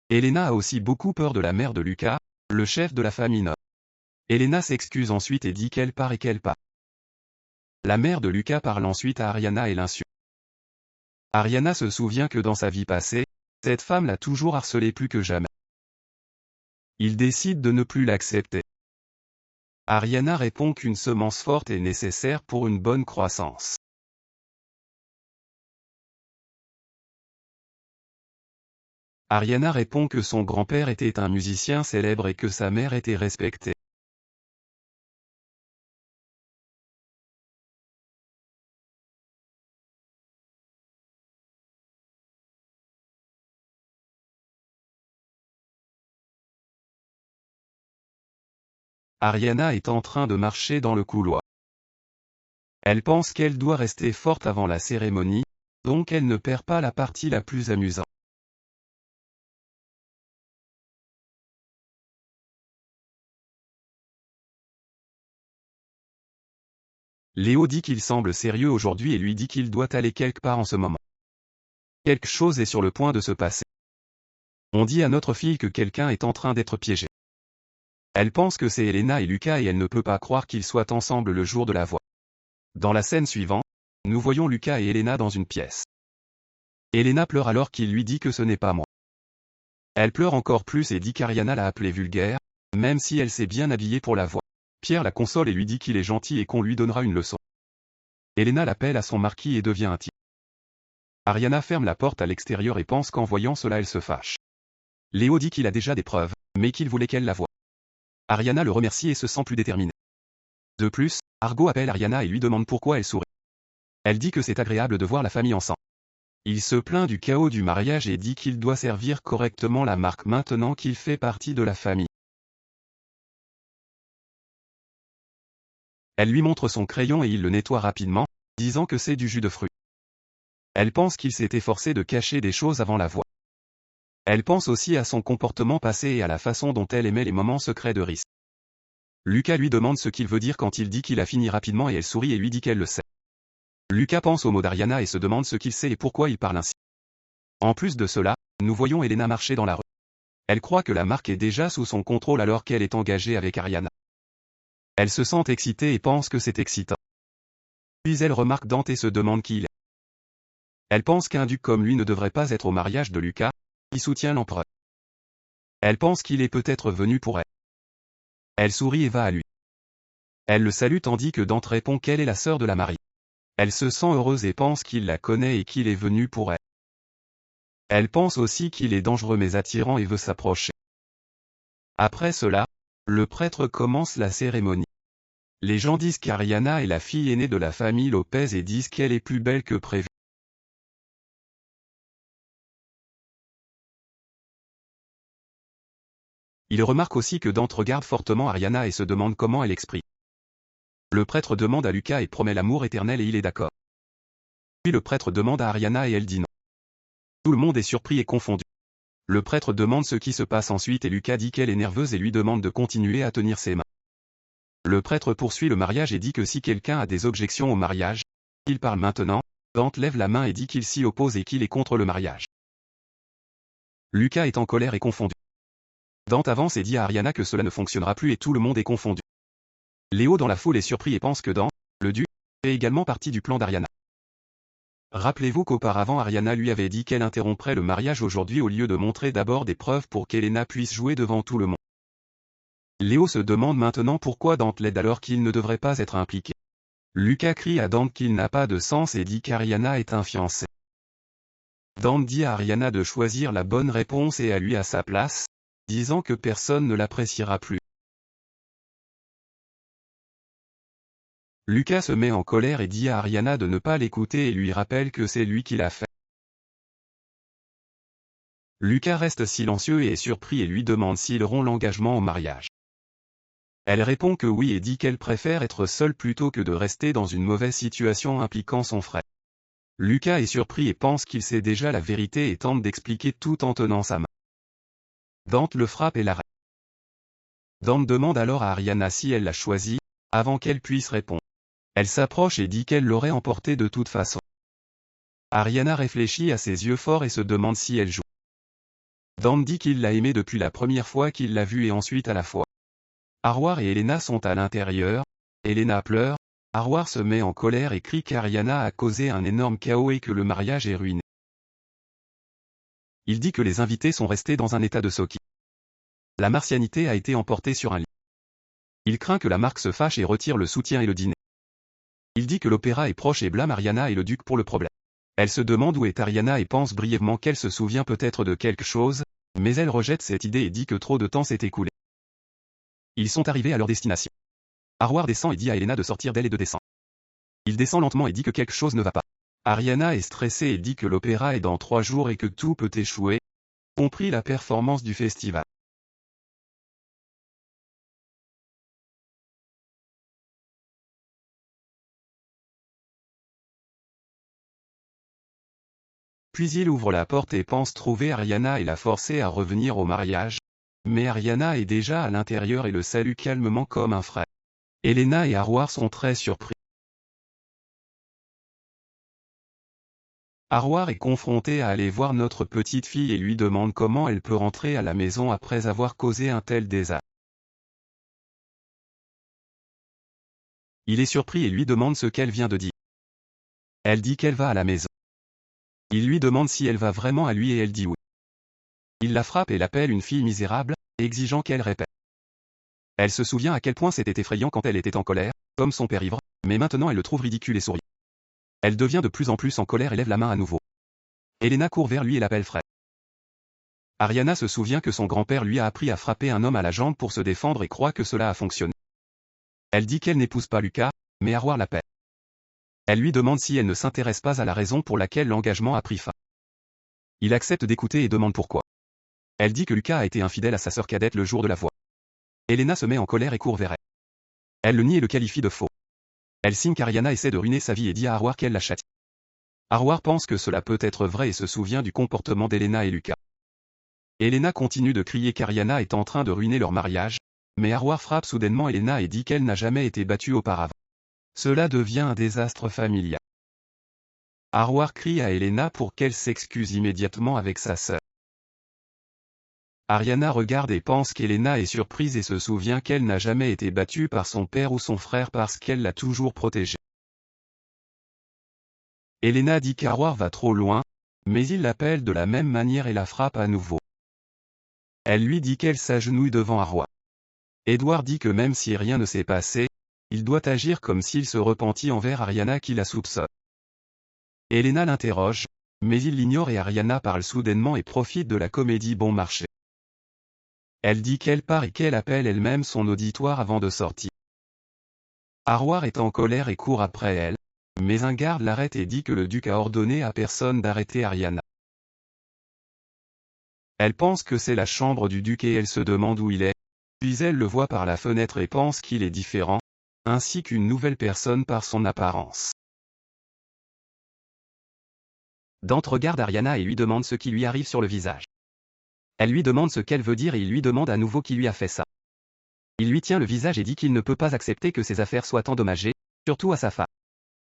Elena a aussi beaucoup peur de la mère de Lucas, le chef de la famille noble. Elena s'excuse ensuite et dit qu'elle part et qu'elle part. La mère de Lucas parle ensuite à Ariana et l'insulte. Ariana se souvient que dans sa vie passée, cette femme l'a toujours harcelée plus que jamais. Il décide de ne plus l'accepter. Ariana répond qu'une semence forte est nécessaire pour une bonne croissance. Ariana répond que son grand-père était un musicien célèbre et que sa mère était respectée. Ariana est en train de marcher dans le couloir. Elle pense qu'elle doit rester forte avant la cérémonie, donc elle ne perd pas la partie la plus amusante. Léo dit qu'il semble sérieux aujourd'hui et lui dit qu'il doit aller quelque part en ce moment. Quelque chose est sur le point de se passer. On dit à notre fille que quelqu'un est en train d'être piégé. Elle pense que c'est Elena et Lucas et elle ne peut pas croire qu'ils soient ensemble le jour de la voix. Dans la scène suivante, nous voyons Lucas et Elena dans une pièce. Elena pleure alors qu'il lui dit que ce n'est pas moi. Elle pleure encore plus et dit qu'Ariana l'a appelée vulgaire, même si elle s'est bien habillée pour la voir. Pierre la console et lui dit qu'il est gentil et qu'on lui donnera une leçon. Elena l'appelle à son marquis et devient intime. Ariana ferme la porte à l'extérieur et pense qu'en voyant cela elle se fâche. Léo dit qu'il a déjà des preuves, mais qu'il voulait qu'elle la voie. Ariana le remercie et se sent plus déterminée. De plus, Argo appelle Ariana et lui demande pourquoi elle sourit. Elle dit que c'est agréable de voir la famille ensemble. Il se plaint du chaos du mariage et dit qu'il doit servir correctement la marque maintenant qu'il fait partie de la famille. Elle lui montre son crayon et il le nettoie rapidement, disant que c'est du jus de fruits. Elle pense qu'il s'est efforcé de cacher des choses avant la voix. Elle pense aussi à son comportement passé et à la façon dont elle aimait les moments secrets de risque. Lucas lui demande ce qu'il veut dire quand il dit qu'il a fini rapidement et elle sourit et lui dit qu'elle le sait. Lucas pense aux mots d'Ariana et se demande ce qu'il sait et pourquoi il parle ainsi. En plus de cela, nous voyons Elena marcher dans la rue. Elle croit que la marque est déjà sous son contrôle alors qu'elle est engagée avec Ariana. Elle se sent excitée et pense que c'est excitant. Puis elle remarque Dante et se demande qui il est. Elle pense qu'un duc comme lui ne devrait pas être au mariage de Lucas, qui soutient l'empereur. Elle pense qu'il est peut-être venu pour elle. Elle sourit et va à lui. Elle le salue tandis que Dante répond qu'elle est la sœur de la mariée. Elle se sent heureuse et pense qu'il la connaît et qu'il est venu pour elle. Elle pense aussi qu'il est dangereux mais attirant et veut s'approcher. Après cela, le prêtre commence la cérémonie. Les gens disent qu'Ariana est la fille aînée de la famille Lopez et disent qu'elle est plus belle que prévu. Il remarque aussi que Dante regarde fortement Ariana et se demande comment elle exprime. Le prêtre demande à Lucas et promet l'amour éternel et il est d'accord. Puis le prêtre demande à Ariana et elle dit non. Tout le monde est surpris et confondu. Le prêtre demande ce qui se passe ensuite et Lucas dit qu'elle est nerveuse et lui demande de continuer à tenir ses mains. Le prêtre poursuit le mariage et dit que si quelqu'un a des objections au mariage, il parle maintenant. Dante lève la main et dit qu'il s'y oppose et qu'il est contre le mariage. Lucas est en colère et confondu. Dante avance et dit à Ariana que cela ne fonctionnera plus et tout le monde est confondu. Léo dans la foule est surpris et pense que Dante, le duc, fait également partie du plan d'Ariana. Rappelez-vous qu'auparavant Ariana lui avait dit qu'elle interromprait le mariage aujourd'hui au lieu de montrer d'abord des preuves pour qu'Elena puisse jouer devant tout le monde. Léo se demande maintenant pourquoi Dante l'aide alors qu'il ne devrait pas être impliqué. Lucas crie à Dante qu'il n'a pas de sens et dit qu'Ariana est un fiancé. Dante dit à Ariana de choisir la bonne réponse et à lui à sa place, disant que personne ne l'appréciera plus. Lucas se met en colère et dit à Ariana de ne pas l'écouter et lui rappelle que c'est lui qui l'a fait. Lucas reste silencieux et est surpris et lui demande s'ils rompt l'engagement au mariage. Elle répond que oui et dit qu'elle préfère être seule plutôt que de rester dans une mauvaise situation impliquant son frère. Lucas est surpris et pense qu'il sait déjà la vérité et tente d'expliquer tout en tenant sa main. Dante le frappe et l'arrête. Dante demande alors à Ariana si elle l'a choisi, avant qu'elle puisse répondre. Elle s'approche et dit qu'elle l'aurait emporté de toute façon. Ariana réfléchit à ses yeux forts et se demande si elle joue. Dante dit qu'il l'a aimée depuis la première fois qu'il l'a vue et ensuite à la fois. Harwar et Elena sont à l'intérieur. Elena pleure. Harwar se met en colère et crie qu'Ariana a causé un énorme chaos et que le mariage est ruiné. Il dit que les invités sont restés dans un état de soquis. La martianité a été emportée sur un lit. Il craint que la marque se fâche et retire le soutien et le dîner. Il dit que l'opéra est proche et blâme Ariana et le duc pour le problème. Elle se demande où est Ariana et pense brièvement qu'elle se souvient peut-être de quelque chose, mais elle rejette cette idée et dit que trop de temps s'est écoulé. Ils sont arrivés à leur destination. Harwar descend et dit à Elena de sortir d'elle et de descendre. Il descend lentement et dit que quelque chose ne va pas. Ariana est stressée et dit que l'opéra est dans 3 jours et que tout peut échouer, compris la performance du festival. Puis il ouvre la porte et pense trouver Ariana et la forcer à revenir au mariage. Mais Ariana est déjà à l'intérieur et le salue calmement comme un frère. Elena et Harwar sont très surpris. Harwar est confronté à aller voir notre petite fille et lui demande comment elle peut rentrer à la maison après avoir causé un tel désastre. Il est surpris et lui demande ce qu'elle vient de dire. Elle dit qu'elle va à la maison. Il lui demande si elle va vraiment à lui et elle dit oui. Il la frappe et l'appelle une fille misérable, exigeant qu'elle répète. Elle se souvient à quel point c'était effrayant quand elle était en colère, comme son père ivre, mais maintenant elle le trouve ridicule et sourit. Elle devient de plus en plus en colère et lève la main à nouveau. Elena court vers lui et l'appelle frère. Ariana se souvient que son grand-père lui a appris à frapper un homme à la jambe pour se défendre et croit que cela a fonctionné. Elle dit qu'elle n'épouse pas Lucas, mais Harwar l'appelle. Elle lui demande si elle ne s'intéresse pas à la raison pour laquelle l'engagement a pris fin. Il accepte d'écouter et demande pourquoi. Elle dit que Lucas a été infidèle à sa sœur cadette le jour de la voix. Elena se met en colère et court vers elle. Elle le nie et le qualifie de faux. Elle signe qu'Ariana essaie de ruiner sa vie et dit à Harwar qu'elle la châtie. Harwar pense que cela peut être vrai et se souvient du comportement d'Elena et Lucas. Elena continue de crier qu'Ariana est en train de ruiner leur mariage, mais Harwar frappe soudainement Elena et dit qu'elle n'a jamais été battue auparavant. Cela devient un désastre familial. Harwar crie à Elena pour qu'elle s'excuse immédiatement avec sa sœur. Ariana regarde et pense qu'Elena est surprise et se souvient qu'elle n'a jamais été battue par son père ou son frère parce qu'elle l'a toujours protégée. Elena dit qu'Harwar va trop loin, mais il l'appelle de la même manière et la frappe à nouveau. Elle lui dit qu'elle s'agenouille devant Harwar. Edward dit que même si rien ne s'est passé, il doit agir comme s'il se repentit envers Ariana qui la soupçonne. Elena l'interroge, mais il l'ignore et Ariana parle soudainement et profite de la comédie bon marché. Elle dit qu'elle part et qu'elle appelle elle-même son auditoire avant de sortir. Harwar est en colère et court après elle, mais un garde l'arrête et dit que le duc a ordonné à personne d'arrêter Ariana. Elle pense que c'est la chambre du duc et elle se demande où il est, puis elle le voit par la fenêtre et pense qu'il est différent, ainsi qu'une nouvelle personne par son apparence. Dante regarde Ariana et lui demande ce qui lui arrive sur le visage. Elle lui demande ce qu'elle veut dire et il lui demande à nouveau qui lui a fait ça. Il lui tient le visage et dit qu'il ne peut pas accepter que ses affaires soient endommagées, surtout à sa femme.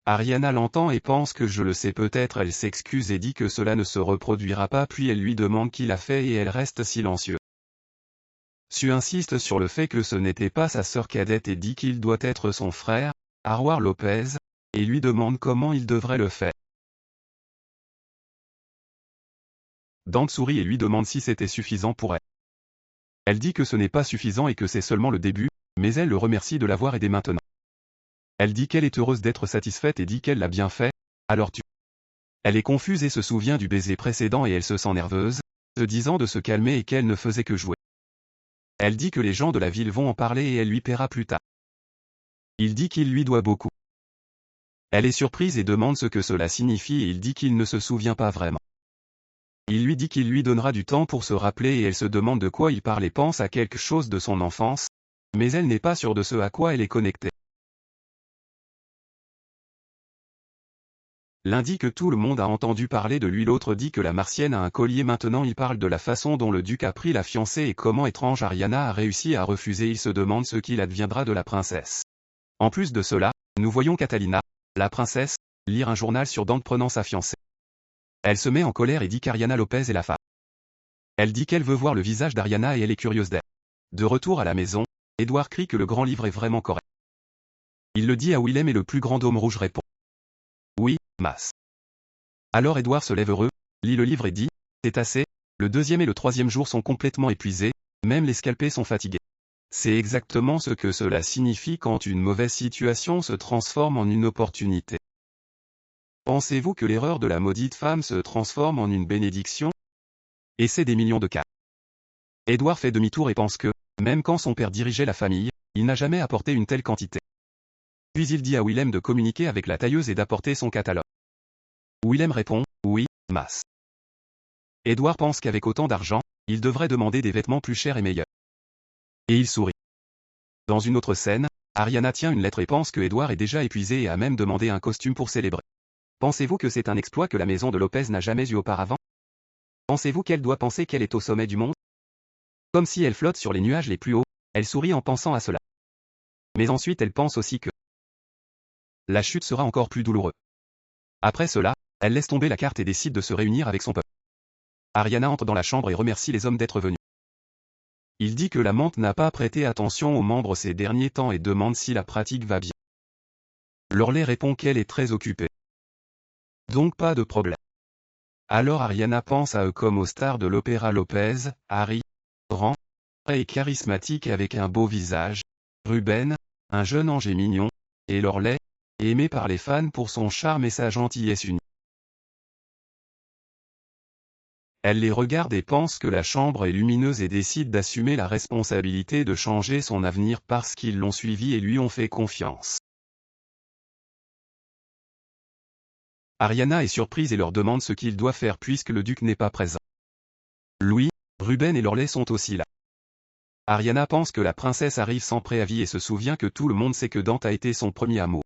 Ariana l'entend et pense que je le sais peut-être, elle s'excuse et dit que cela ne se reproduira pas puis elle lui demande qui l'a fait et elle reste silencieuse. Sue insiste sur le fait que ce n'était pas sa sœur cadette et dit qu'il doit être son frère, Harwar Lopez, et lui demande comment il devrait le faire. Dante sourit et lui demande si c'était suffisant pour elle. Elle dit que ce n'est pas suffisant et que c'est seulement le début, mais elle le remercie de l'avoir aidé maintenant. Elle dit qu'elle est heureuse d'être satisfaite et dit qu'elle l'a bien fait, alors tu. Elle est confuse et se souvient du baiser précédent et elle se sent nerveuse, se disant de se calmer et qu'elle ne faisait que jouer. Elle dit que les gens de la ville vont en parler et elle lui paiera plus tard. Il dit qu'il lui doit beaucoup. Elle est surprise et demande ce que cela signifie et il dit qu'il ne se souvient pas vraiment. Il lui dit qu'il lui donnera du temps pour se rappeler et elle se demande de quoi il parle et pense à quelque chose de son enfance, mais elle n'est pas sûre de ce à quoi elle est connectée. L'un dit que tout le monde a entendu parler de lui, l'autre dit que la Martienne a un collier. Maintenant il parle de la façon dont le duc a pris la fiancée et comment étrange Ariana a réussi à refuser. Il se demande ce qu'il adviendra de la princesse. En plus de cela, nous voyons Catalina, la princesse, lire un journal sur Dante prenant sa fiancée. Elle se met en colère et dit qu'Ariana Lopez est la femme. Elle dit qu'elle veut voir le visage d'Ariana et elle est curieuse d'elle. De retour à la maison, Edward crie que le grand livre est vraiment correct. Il le dit à Willem et le plus grand dôme rouge répond. Oui, Mas. Alors Edward se lève heureux, lit le livre et dit, c'est assez, le deuxième et le troisième jour sont complètement épuisés, même les scalpés sont fatigués. C'est exactement ce que cela signifie quand une mauvaise situation se transforme en une opportunité. Pensez-vous que l'erreur de la maudite femme se transforme en une bénédiction? Et c'est des millions de cas. Edward fait demi-tour et pense que, même quand son père dirigeait la famille, il n'a jamais apporté une telle quantité. Puis il dit à Willem de communiquer avec la tailleuse et d'apporter son catalogue. Willem répond, oui, Mas. Edward pense qu'avec autant d'argent, il devrait demander des vêtements plus chers et meilleurs. Et il sourit. Dans une autre scène, Ariana tient une lettre et pense que Edward est déjà épuisé et a même demandé un costume pour célébrer. Pensez-vous que c'est un exploit que la maison de Lopez n'a jamais eu auparavant? Pensez-vous qu'elle doit penser qu'elle est au sommet du monde? Comme si elle flotte sur les nuages les plus hauts, elle sourit en pensant à cela. Mais ensuite elle pense aussi que la chute sera encore plus douloureuse. Après cela, elle laisse tomber la carte et décide de se réunir avec son peuple. Ariana entre dans la chambre et remercie les hommes d'être venus. Il dit que l'amante n'a pas prêté attention aux membres ces derniers temps et demande si la pratique va bien. Lorelai répond qu'elle est très occupée. Donc pas de problème. Alors Ariana pense à eux comme aux stars de l'opéra Lopez, Harry, grand et charismatique avec un beau visage, Ruben, un jeune ange et mignon, et Lorelai, aimé par les fans pour son charme et sa gentillesse unie. Elle les regarde et pense que la chambre est lumineuse et décide d'assumer la responsabilité de changer son avenir parce qu'ils l'ont suivi et lui ont fait confiance. Ariana est surprise et leur demande ce qu'il doit faire puisque le duc n'est pas présent. Louis, Ruben et Lorelai sont aussi là. Ariana pense que la princesse arrive sans préavis et se souvient que tout le monde sait que Dante a été son premier amour.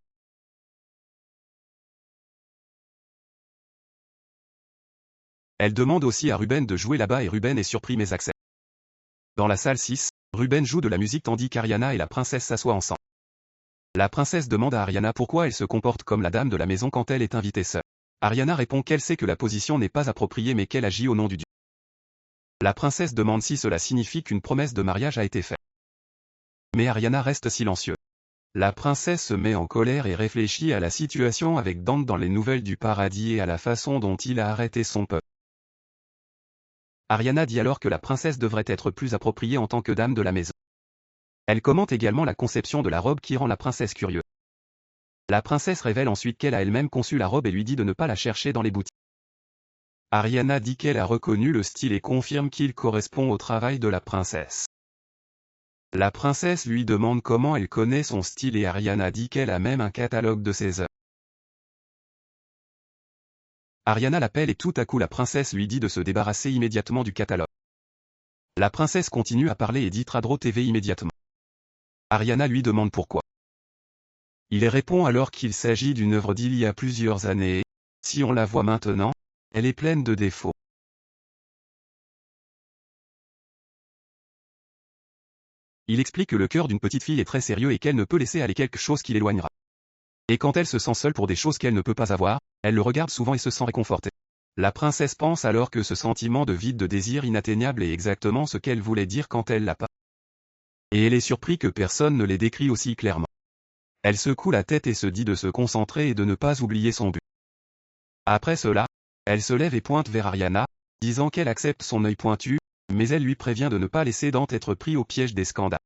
Elle demande aussi à Ruben de jouer là-bas et Ruben est surpris mais accepte. Dans la salle 6, Ruben joue de la musique tandis qu'Ariana et la princesse s'assoient ensemble. La princesse demande à Ariana pourquoi elle se comporte comme la dame de la maison quand elle est invitée seule. Ariana répond qu'elle sait que la position n'est pas appropriée mais qu'elle agit au nom du duc. La princesse demande si cela signifie qu'une promesse de mariage a été faite. Mais Ariana reste silencieuse. La princesse se met en colère et réfléchit à la situation avec Dante dans les nouvelles du paradis et à la façon dont il a arrêté son peuple. Ariana dit alors que la princesse devrait être plus appropriée en tant que dame de la maison. Elle commente également la conception de la robe qui rend la princesse curieuse. La princesse révèle ensuite qu'elle a elle-même conçu la robe et lui dit de ne pas la chercher dans les boutiques. Ariana dit qu'elle a reconnu le style et confirme qu'il correspond au travail de la princesse. La princesse lui demande comment elle connaît son style et Ariana dit qu'elle a même un catalogue de ses œuvres. Ariana l'appelle et tout à coup la princesse lui dit de se débarrasser immédiatement du catalogue. La princesse continue à parler et dit Tradro TV immédiatement. Ariana lui demande pourquoi. Il répond alors qu'il s'agit d'une œuvre d'il y a plusieurs années et, si on la voit maintenant, elle est pleine de défauts. Il explique que le cœur d'une petite fille est très sérieux et qu'elle ne peut laisser aller quelque chose qui l'éloignera. Et quand elle se sent seule pour des choses qu'elle ne peut pas avoir, elle le regarde souvent et se sent réconfortée. La princesse pense alors que ce sentiment de vide de désir inatteignable est exactement ce qu'elle voulait dire quand elle l'a pas. Et elle est surprise que personne ne l'ait décrit aussi clairement. Elle secoue la tête et se dit de se concentrer et de ne pas oublier son but. Après cela, elle se lève et pointe vers Ariana, disant qu'elle accepte son œil pointu, mais elle lui prévient de ne pas laisser Dante être pris au piège des scandales.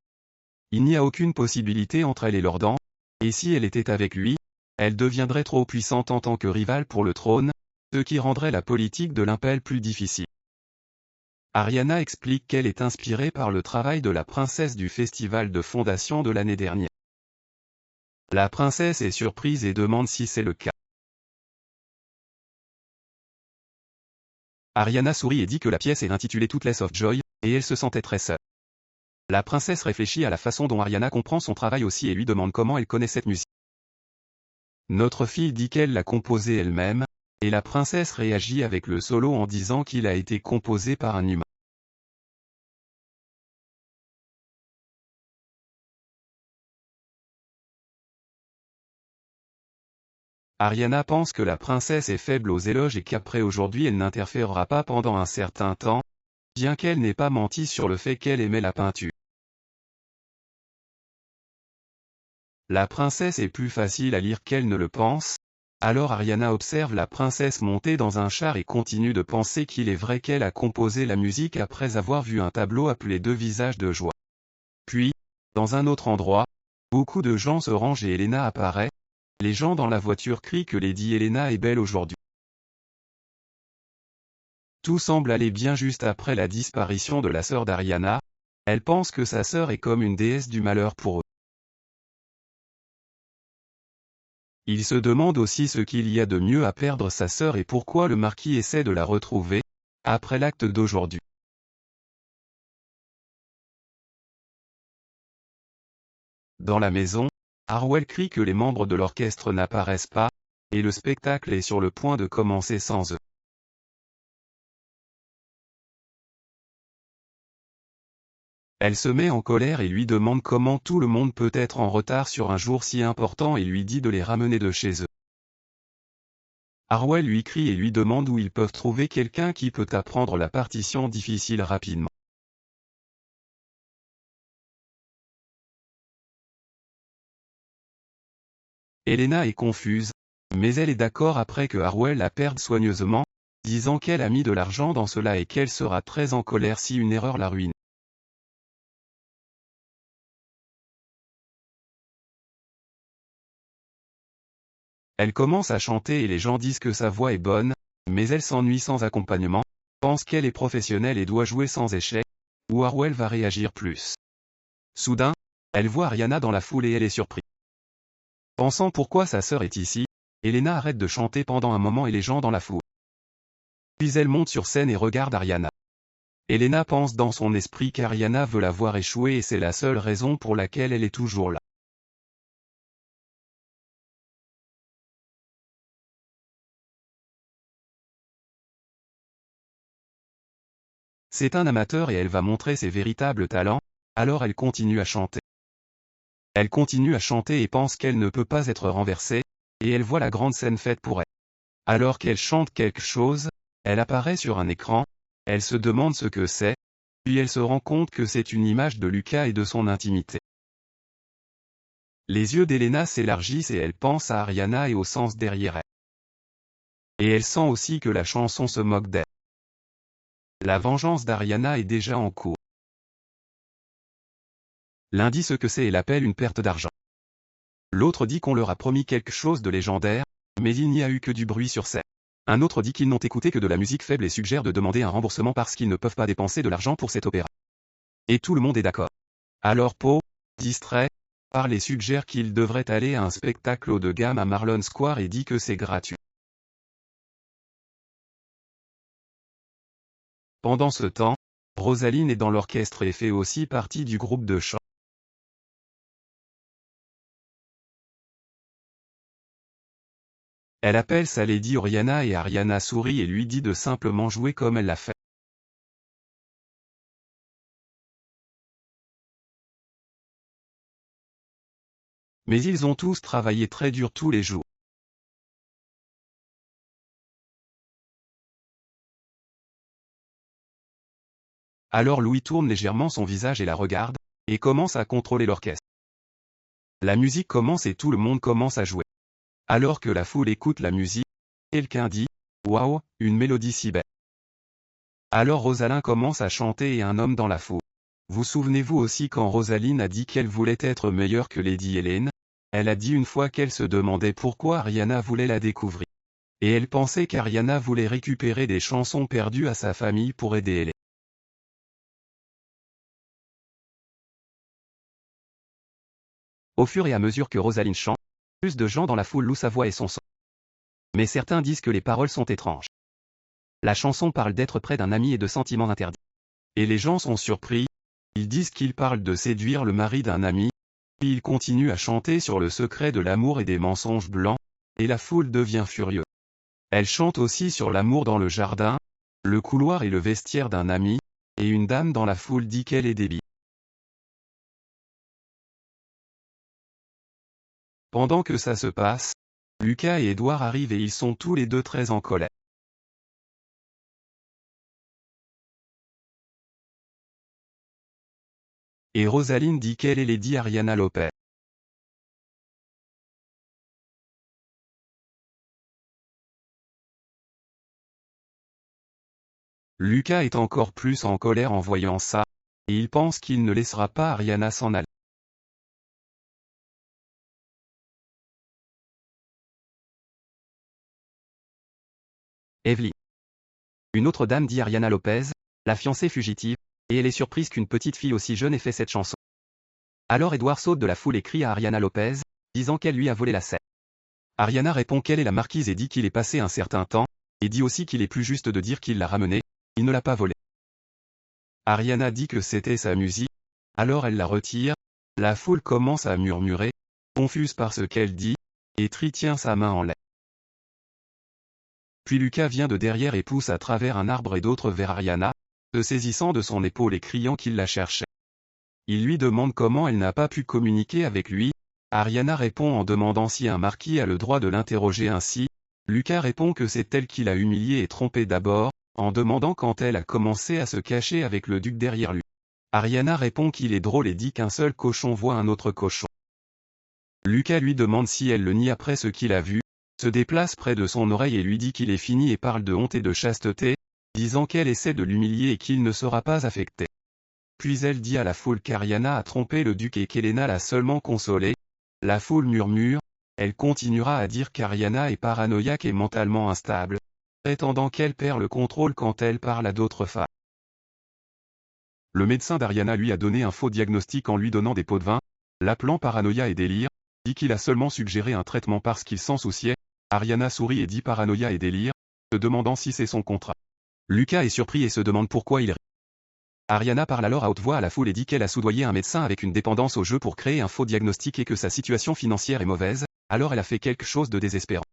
Il n'y a aucune possibilité entre elle et Lord Dante, et si elle était avec lui, elle deviendrait trop puissante en tant que rivale pour le trône, ce qui rendrait la politique de l'impérial plus difficile. Ariana explique qu'elle est inspirée par le travail de la princesse du festival de fondation de l'année dernière. La princesse est surprise et demande si c'est le cas. Ariana sourit et dit que la pièce est intitulée Toothless of Joy, et elle se sentait très seule. La princesse réfléchit à la façon dont Ariana comprend son travail aussi et lui demande comment elle connaît cette musique. Notre fille dit qu'elle l'a composé elle-même, et la princesse réagit avec le solo en disant qu'il a été composé par un humain. Ariana pense que la princesse est faible aux éloges et qu'après aujourd'hui elle n'interférera pas pendant un certain temps, bien qu'elle n'ait pas menti sur le fait qu'elle aimait la peinture. La princesse est plus facile à lire qu'elle ne le pense, alors Ariana observe la princesse monter dans un char et continue de penser qu'il est vrai qu'elle a composé la musique après avoir vu un tableau appelé Deux visages de joie. Puis, dans un autre endroit, beaucoup de gens se rangent et Elena apparaît. Les gens dans la voiture crient que Lady Helena est belle aujourd'hui. Tout semble aller bien juste après la disparition de la sœur d'Ariana. Elle pense que sa sœur est comme une déesse du malheur pour eux. Il se demande aussi ce qu'il y a de mieux à perdre sa sœur et pourquoi le marquis essaie de la retrouver, après l'acte d'aujourd'hui. Dans la maison, Harwell crie que les membres de l'orchestre n'apparaissent pas, et le spectacle est sur le point de commencer sans eux. Elle se met en colère et lui demande comment tout le monde peut être en retard sur un jour si important et lui dit de les ramener de chez eux. Harwell lui crie et lui demande où ils peuvent trouver quelqu'un qui peut apprendre la partition difficile rapidement. Helena est confuse, mais elle est d'accord après que Harwell la perde soigneusement, disant qu'elle a mis de l'argent dans cela et qu'elle sera très en colère si une erreur la ruine. Elle commence à chanter et les gens disent que sa voix est bonne, mais elle s'ennuie sans accompagnement, pense qu'elle est professionnelle et doit jouer sans échec, ou Harwell va réagir plus. Soudain, elle voit Ariana dans la foule et elle est surprise. Pensant pourquoi sa sœur est ici, Elena arrête de chanter pendant un moment et les gens dans la foule. Puis elle monte sur scène et regarde Ariana. Elena pense dans son esprit qu'Ariana veut la voir échouer et c'est la seule raison pour laquelle elle est toujours là. C'est un amateur et elle va montrer ses véritables talents, alors elle continue à chanter. Elle continue à chanter et pense qu'elle ne peut pas être renversée, et elle voit la grande scène faite pour elle. Alors qu'elle chante quelque chose, elle apparaît sur un écran, elle se demande ce que c'est, puis elle se rend compte que c'est une image de Lucas et de son intimité. Les yeux d'Elena s'élargissent et elle pense à Ariana et au sens derrière elle. Et elle sent aussi que la chanson se moque d'elle. La vengeance d'Ariana est déjà en cours. L'un dit ce que c'est et l'appelle une perte d'argent. L'autre dit qu'on leur a promis quelque chose de légendaire, mais il n'y a eu que du bruit sur scène. Un autre dit qu'ils n'ont écouté que de la musique faible et suggère de demander un remboursement parce qu'ils ne peuvent pas dépenser de l'argent pour cet opéra. Et tout le monde est d'accord. Alors Poe, distrait, parle et suggère qu'ils devraient aller à un spectacle haut de gamme à Marlon Square et dit que c'est gratuit. Pendant ce temps, Rosaline est dans l'orchestre et fait aussi partie du groupe de chant. Elle appelle sa Lady Oriana et Ariana sourit et lui dit de simplement jouer comme elle l'a fait. Mais ils ont tous travaillé très dur tous les jours. Alors Louis tourne légèrement son visage et la regarde, et commence à contrôler l'orchestre. La musique commence et tout le monde commence à jouer. Alors que la foule écoute la musique, quelqu'un dit « Waouh, une mélodie si belle ». Alors Rosaline commence à chanter et un homme dans la foule. Vous souvenez-vous aussi quand Rosaline a dit qu'elle voulait être meilleure que Lady Hélène? Elle a dit une fois qu'elle se demandait pourquoi Ariana voulait la découvrir. Et elle pensait qu'Ariana voulait récupérer des chansons perdues à sa famille pour aider Hélène. Au fur et à mesure que Rosaline chante, plus de gens dans la foule louent sa voix et son son. Mais certains disent que les paroles sont étranges. La chanson parle d'être près d'un ami et de sentiments interdits. Et les gens sont surpris, ils disent qu'il parle de séduire le mari d'un ami, puis ils continuent à chanter sur le secret de l'amour et des mensonges blancs, et la foule devient furieuse. Elle chante aussi sur l'amour dans le jardin, le couloir et le vestiaire d'un ami, et une dame dans la foule dit qu'elle est débile. Pendant que ça se passe, Lucas et Edouard arrivent et ils sont tous les deux très en colère. Et Rosaline dit qu'elle est Lady Ariana Lopez. Lucas est encore plus en colère en voyant ça, et il pense qu'il ne laissera pas Ariana s'en aller. Evelyn. Une autre dame dit Ariana Lopez, la fiancée fugitive, et elle est surprise qu'une petite fille aussi jeune ait fait cette chanson. Alors Edouard saute de la foule et crie à Ariana Lopez, disant qu'elle lui a volé la scène. Ariana répond qu'elle est la marquise et dit qu'il est passé un certain temps, et dit aussi qu'il est plus juste de dire qu'il l'a ramenée, il ne l'a pas volée. Ariana dit que c'était sa musique, alors elle la retire, la foule commence à murmurer, confuse par ce qu'elle dit, et Tri tient sa main en l'air. Puis Lucas vient de derrière et pousse à travers un arbre et d'autres vers Ariana, se saisissant de son épaule et criant qu'il la cherchait. Il lui demande comment elle n'a pas pu communiquer avec lui, Ariana répond en demandant si un marquis a le droit de l'interroger ainsi, Lucas répond que c'est elle qui l'a humilié et trompé d'abord, en demandant quand elle a commencé à se cacher avec le duc derrière lui. Ariana répond qu'il est drôle et dit qu'un seul cochon voit un autre cochon. Lucas lui demande si elle le nie après ce qu'il a vu, se déplace près de son oreille et lui dit qu'il est fini et parle de honte et de chasteté, disant qu'elle essaie de l'humilier et qu'il ne sera pas affecté. Puis elle dit à la foule qu'Ariana a trompé le duc et qu'Elena l'a seulement consolé. La foule murmure, elle continuera à dire qu'Ariana est paranoïaque et mentalement instable, prétendant qu'elle perd le contrôle quand elle parle à d'autres femmes. Le médecin d'Ariana lui a donné un faux diagnostic en lui donnant des pots de vin, l'appelant paranoïa et délire, dit qu'il a seulement suggéré un traitement parce qu'il s'en souciait. Ariana sourit et dit paranoïa et délire, se demandant si c'est son contrat. Lucas est surpris et se demande pourquoi il rit. Ariana parle alors à haute voix à la foule et dit qu'elle a soudoyé un médecin avec une dépendance au jeu pour créer un faux diagnostic et que sa situation financière est mauvaise, alors elle a fait quelque chose de désespérant.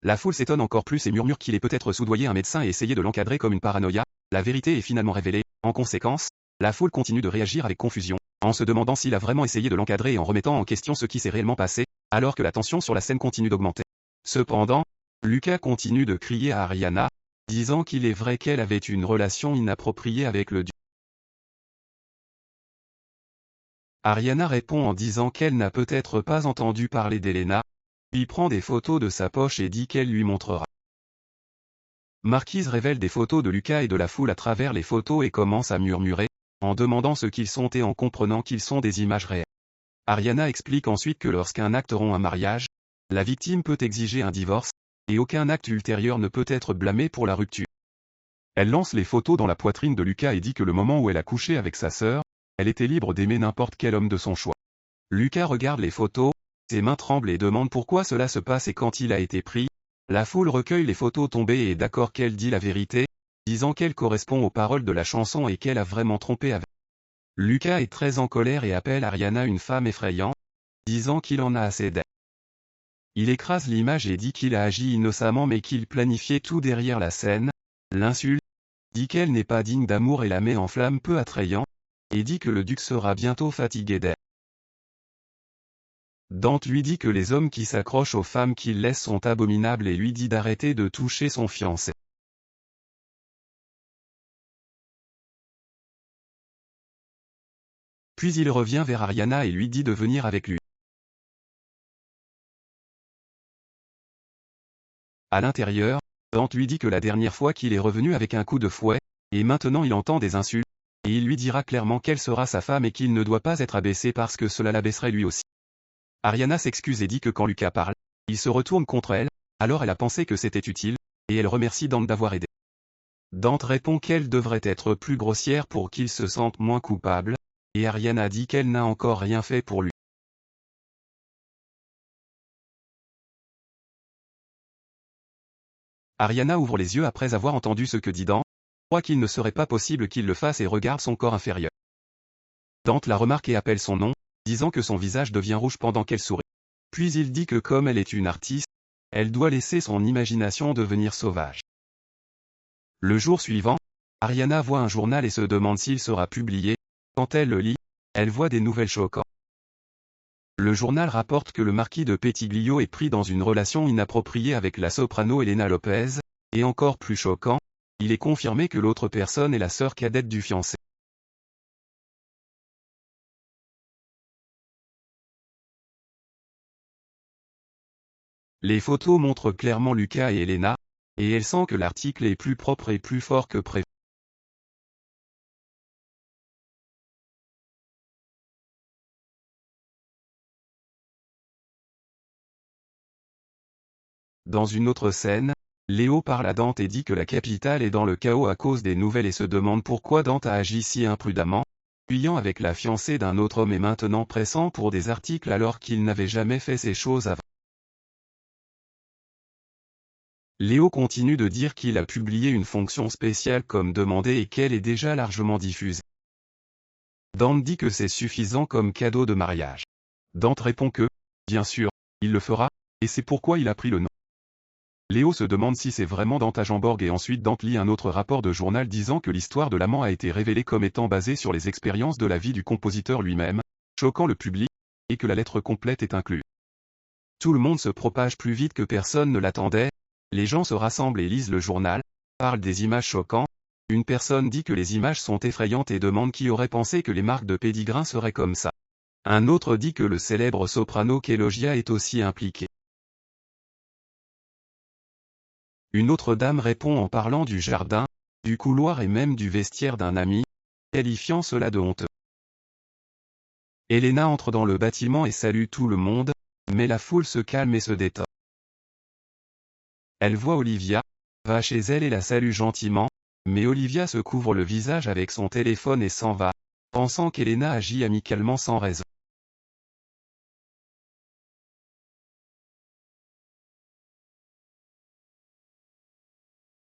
La foule s'étonne encore plus et murmure qu'il ait peut-être soudoyé un médecin et essayé de l'encadrer comme une paranoïa. La vérité est finalement révélée. En conséquence, la foule continue de réagir avec confusion, en se demandant s'il a vraiment essayé de l'encadrer et en remettant en question ce qui s'est réellement passé, alors que la tension sur la scène continue d'augmenter. Cependant, Lucas continue de crier à Ariana, disant qu'il est vrai qu'elle avait une relation inappropriée avec le duc. Ariana répond en disant qu'elle n'a peut-être pas entendu parler d'Elena, puis prend des photos de sa poche et dit qu'elle lui montrera. Marquise révèle des photos de Lucas et de la foule à travers les photos et commence à murmurer, en demandant ce qu'ils sont et en comprenant qu'ils sont des images réelles. Ariana explique ensuite que lorsqu'un acte rompt un mariage, la victime peut exiger un divorce, et aucun acte ultérieur ne peut être blâmé pour la rupture. Elle lance les photos dans la poitrine de Lucas et dit que le moment où elle a couché avec sa sœur, elle était libre d'aimer n'importe quel homme de son choix. Lucas regarde les photos, ses mains tremblent et demande pourquoi cela se passe et quand il a été pris. La foule recueille les photos tombées et est d'accord qu'elle dit la vérité, disant qu'elle correspond aux paroles de la chanson et qu'elle a vraiment trompé avec. Lucas est très en colère et appelle Ariana une femme effrayante, disant qu'il en a assez d'elle. Il écrase l'image et dit qu'il a agi innocemment mais qu'il planifiait tout derrière la scène, l'insulte, dit qu'elle n'est pas digne d'amour et la met en flamme peu attrayant, et dit que le duc sera bientôt fatigué d'elle. Dante lui dit que les hommes qui s'accrochent aux femmes qu'il laisse sont abominables et lui dit d'arrêter de toucher son fiancé. Puis il revient vers Ariana et lui dit de venir avec lui. À l'intérieur, Dante lui dit que la dernière fois qu'il est revenu avec un coup de fouet, et maintenant il entend des insultes, et il lui dira clairement qu'elle sera sa femme et qu'il ne doit pas être abaissé parce que cela l'abaisserait lui aussi. Ariana s'excuse et dit que quand Lucas parle, il se retourne contre elle, alors elle a pensé que c'était utile, et elle remercie Dante d'avoir aidé. Dante répond qu'elle devrait être plus grossière pour qu'il se sente moins coupable, et Ariana dit qu'elle n'a encore rien fait pour lui. Ariana ouvre les yeux après avoir entendu ce que dit Dante, croit qu'il ne serait pas possible qu'il le fasse et regarde son corps inférieur. Dante la remarque et appelle son nom, disant que son visage devient rouge pendant qu'elle sourit. Puis il dit que comme elle est une artiste, elle doit laisser son imagination devenir sauvage. Le jour suivant, Ariana voit un journal et se demande s'il sera publié. Quand elle le lit, elle voit des nouvelles choquantes. Le journal rapporte que le marquis de Pettiglio est pris dans une relation inappropriée avec la soprano Elena Lopez, et encore plus choquant, il est confirmé que l'autre personne est la sœur cadette du fiancé. Les photos montrent clairement Lucas et Elena, et elle sent que l'article est plus propre et plus fort que prévu. Dans une autre scène, Léo parle à Dante et dit que la capitale est dans le chaos à cause des nouvelles et se demande pourquoi Dante a agi si imprudemment, fuyant avec la fiancée d'un autre homme et maintenant pressant pour des articles alors qu'il n'avait jamais fait ces choses avant. Léo continue de dire qu'il a publié une fonction spéciale comme demandé et qu'elle est déjà largement diffusée. Dante dit que c'est suffisant comme cadeau de mariage. Dante répond que, bien sûr, il le fera, et c'est pourquoi il a pris le nom. Léo se demande si c'est vraiment Dante Agenborg et ensuite Dante lit un autre rapport de journal disant que l'histoire de l'amant a été révélée comme étant basée sur les expériences de la vie du compositeur lui-même, choquant le public, et que la lettre complète est inclue. Tout le monde se propage plus vite que personne ne l'attendait, les gens se rassemblent et lisent le journal, parlent des images choquantes, une personne dit que les images sont effrayantes et demande qui aurait pensé que les marques de pédigrins seraient comme ça. Un autre dit que le célèbre soprano Kélogia est aussi impliqué. Une autre dame répond en parlant du jardin, du couloir et même du vestiaire d'un ami, qualifiant cela de honteux. Elena entre dans le bâtiment et salue tout le monde, mais la foule se calme et se détend. Elle voit Olivia, va chez elle et la salue gentiment, mais Olivia se couvre le visage avec son téléphone et s'en va, pensant qu'Elena agit amicalement sans raison.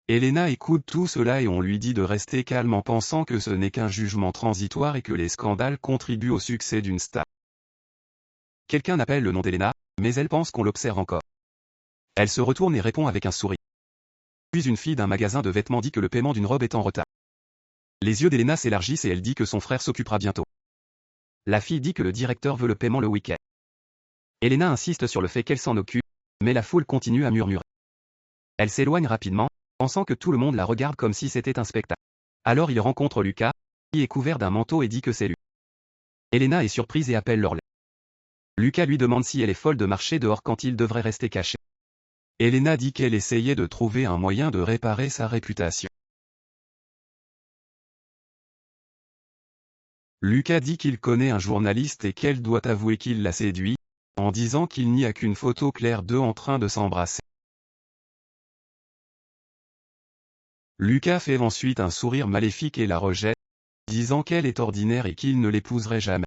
Elena écoute tout cela et on lui dit de rester calme en pensant que ce n'est qu'un jugement transitoire et que les scandales contribuent au succès d'une star. Quelqu'un appelle le nom d'Elena, mais elle pense qu'on l'observe encore. Elle se retourne et répond avec un sourire. Puis une fille d'un magasin de vêtements dit que le paiement d'une robe est en retard. Les yeux d'Elena s'élargissent et elle dit que son frère s'occupera bientôt. La fille dit que le directeur veut le paiement le week-end. Elena insiste sur le fait qu'elle s'en occupe, mais la foule continue à murmurer. Elle s'éloigne rapidement, pensant que tout le monde la regarde comme si c'était un spectacle. Alors il rencontre Lucas, qui est couvert d'un manteau et dit que c'est lui. Elena est surprise et appelle Lorelai. Lucas lui demande si elle est folle de marcher dehors quand il devrait rester caché. Elena dit qu'elle essayait de trouver un moyen de réparer sa réputation. Lucas dit qu'il connaît un journaliste et qu'elle doit avouer qu'il l'a séduit, en disant qu'il n'y a qu'une photo claire d'eux en train de s'embrasser. Lucas fait ensuite un sourire maléfique et la rejette, disant qu'elle est ordinaire et qu'il ne l'épouserait jamais.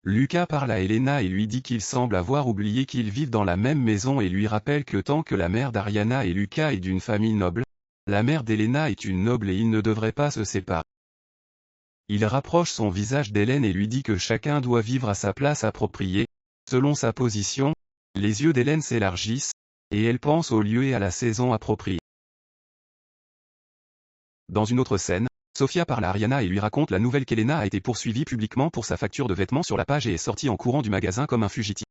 Lucas parle à Elena et lui dit qu'il semble avoir oublié qu'ils vivent dans la même maison et lui rappelle que tant que la mère d'Ariana et Lucas est d'une famille noble, la mère d'Elena est une noble et ils ne devraient pas se séparer. Il rapproche son visage d'Hélène et lui dit que chacun doit vivre à sa place appropriée, selon sa position. Les yeux d'Hélène s'élargissent, et elle pense au lieu et à la saison appropriée. Dans une autre scène, Sofia parle à Ariana et lui raconte la nouvelle qu'Elena a été poursuivie publiquement pour sa facture de vêtements sur la page et est sortie en courant du magasin comme un fugitif.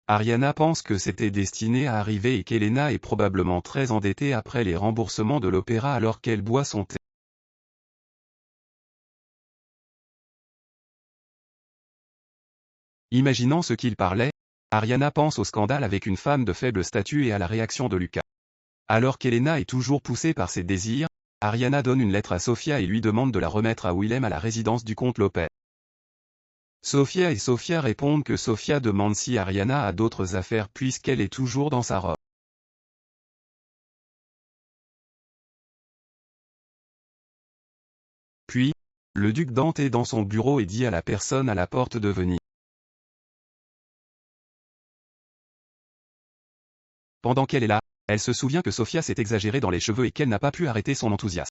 Ariana pense que c'était destiné à arriver et qu'Elena est probablement très endettée après les remboursements de l'opéra alors qu'elle boit son thé. Imaginant ce qu'il parlait, Ariana pense au scandale avec une femme de faible statut et à la réaction de Lucas. Alors qu'Elena est toujours poussée par ses désirs, Ariana donne une lettre à Sofia et lui demande de la remettre à Willem à la résidence du comte Lopez. Sofia et Sofia répondent que Sofia demande si Ariana a d'autres affaires puisqu'elle est toujours dans sa robe. Puis, le duc Dante est dans son bureau et dit à la personne à la porte de venir. Pendant qu'elle est là, elle se souvient que Sofia s'est exagérée dans les cheveux et qu'elle n'a pas pu arrêter son enthousiasme.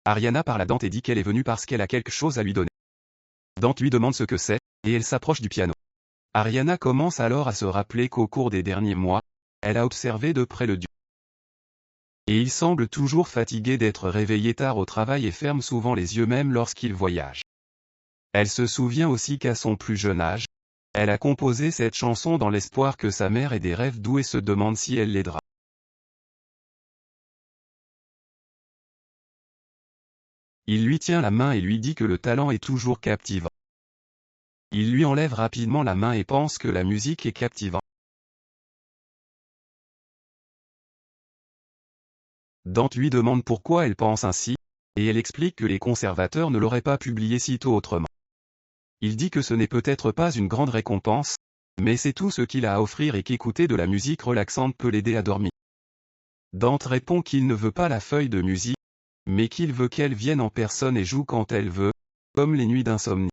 Ariana parle à Dante et dit qu'elle est venue parce qu'elle a quelque chose à lui donner. Dante lui demande ce que c'est, et elle s'approche du piano. Ariana commence alors à se rappeler qu'au cours des derniers mois, elle a observé de près le duc. Et il semble toujours fatigué d'être réveillé tard au travail et ferme souvent les yeux même lorsqu'il voyage. Elle se souvient aussi qu'à son plus jeune âge, elle a composé cette chanson dans l'espoir que sa mère ait des rêves doux et se demande si elle l'aidera. Il lui tient la main et lui dit que le talent est toujours captivant. Il lui enlève rapidement la main et pense que la musique est captivante. Dante lui demande pourquoi elle pense ainsi, et elle explique que les conservateurs ne l'auraient pas publié si tôt autrement. Il dit que ce n'est peut-être pas une grande récompense, mais c'est tout ce qu'il a à offrir et qu'écouter de la musique relaxante peut l'aider à dormir. Dante répond qu'il ne veut pas la feuille de musique, mais qu'il veut qu'elle vienne en personne et joue quand elle veut, comme les nuits d'insomnie.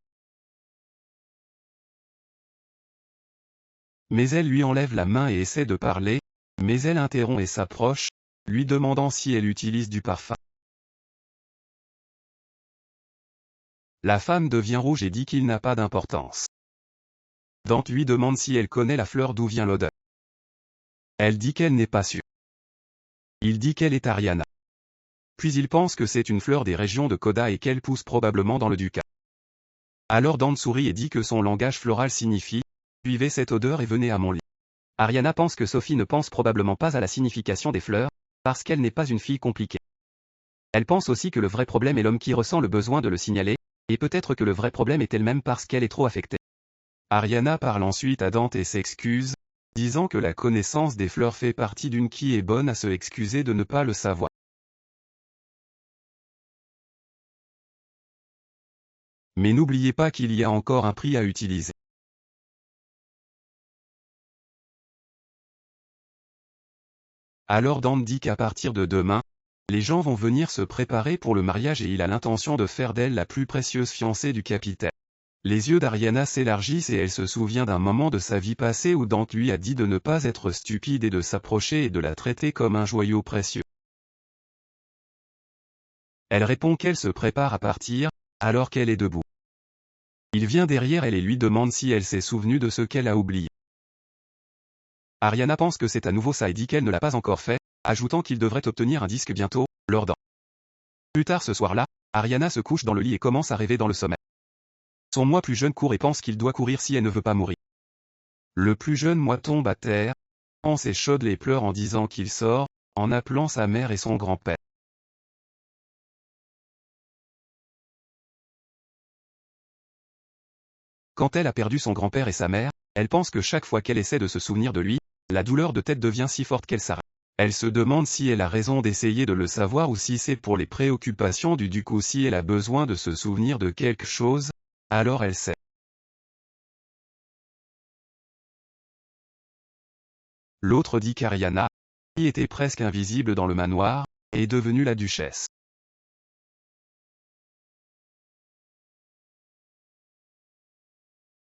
Mais elle lui enlève la main et essaie de parler, mais elle interrompt et s'approche, lui demandant si elle utilise du parfum. La femme devient rouge et dit qu'il n'a pas d'importance. Dante lui demande si elle connaît la fleur d'où vient l'odeur. Elle dit qu'elle n'est pas sûre. Il dit qu'elle est Ariana. Puis il pense que c'est une fleur des régions de Koda et qu'elle pousse probablement dans le Ducat. Alors Dante sourit et dit que son langage floral signifie « Suivez cette odeur et venez à mon lit ». Ariana pense que Sophie ne pense probablement pas à la signification des fleurs, parce qu'elle n'est pas une fille compliquée. Elle pense aussi que le vrai problème est l'homme qui ressent le besoin de le signaler, et peut-être que le vrai problème est elle-même parce qu'elle est trop affectée. Ariana parle ensuite à Dante et s'excuse, disant que la connaissance des fleurs fait partie d'une qui est bonne à se excuser de ne pas le savoir. Mais n'oubliez pas qu'il y a encore un prix à utiliser. Alors Dante dit qu'à partir de demain, les gens vont venir se préparer pour le mariage et il a l'intention de faire d'elle la plus précieuse fiancée du capitaine. Les yeux d'Ariana s'élargissent et elle se souvient d'un moment de sa vie passée où Dante lui a dit de ne pas être stupide et de s'approcher et de la traiter comme un joyau précieux. Elle répond qu'elle se prépare à partir, alors qu'elle est debout. Il vient derrière elle et lui demande si elle s'est souvenue de ce qu'elle a oublié. Ariana pense que c'est à nouveau ça et dit qu'elle ne l'a pas encore fait, ajoutant qu'il devrait obtenir un disque bientôt, lors d'un. Plus tard ce soir-là, Ariana se couche dans le lit et commence à rêver dans le sommeil. Son moi plus jeune court et pense qu'il doit courir si elle ne veut pas mourir. Le plus jeune moi tombe à terre, pense et chaude les pleurs en disant qu'il sort, en appelant sa mère et son grand-père. Quand elle a perdu son grand-père et sa mère, elle pense que chaque fois qu'elle essaie de se souvenir de lui, la douleur de tête devient si forte qu'elle s'arrête. Elle se demande si elle a raison d'essayer de le savoir ou si c'est pour les préoccupations du duc ou si elle a besoin de se souvenir de quelque chose, alors elle sait. L'autre dit qu'Ariana, qui était presque invisible dans le manoir, est devenue la duchesse.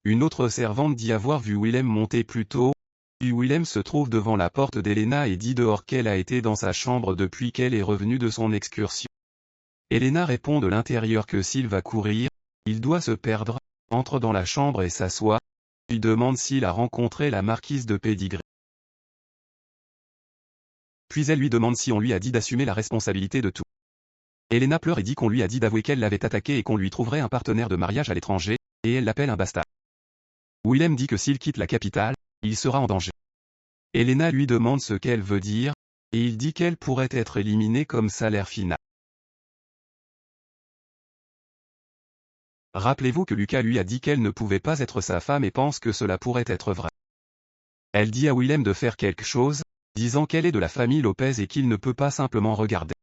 Une autre servante dit avoir vu Willem monter plus tôt, puis Willem se trouve devant la porte d'Elena et dit dehors qu'elle a été dans sa chambre depuis qu'elle est revenue de son excursion. Elena répond de l'intérieur que s'il va courir, il doit se perdre, entre dans la chambre et s'assoit, puis demande s'il a rencontré la marquise de Pédigré. Puis elle lui demande si on lui a dit d'assumer la responsabilité de tout. Elena pleure et dit qu'on lui a dit d'avouer qu'elle l'avait attaqué et qu'on lui trouverait un partenaire de mariage à l'étranger, et elle l'appelle un bastard. Willem dit que s'il quitte la capitale, il sera en danger. Elena lui demande ce qu'elle veut dire, et il dit qu'elle pourrait être éliminée comme salaire final. Rappelez-vous que Lucas lui a dit qu'elle ne pouvait pas être sa femme et pense que cela pourrait être vrai. Elle dit à Willem de faire quelque chose, disant qu'elle est de la famille Lopez et qu'il ne peut pas simplement regarder.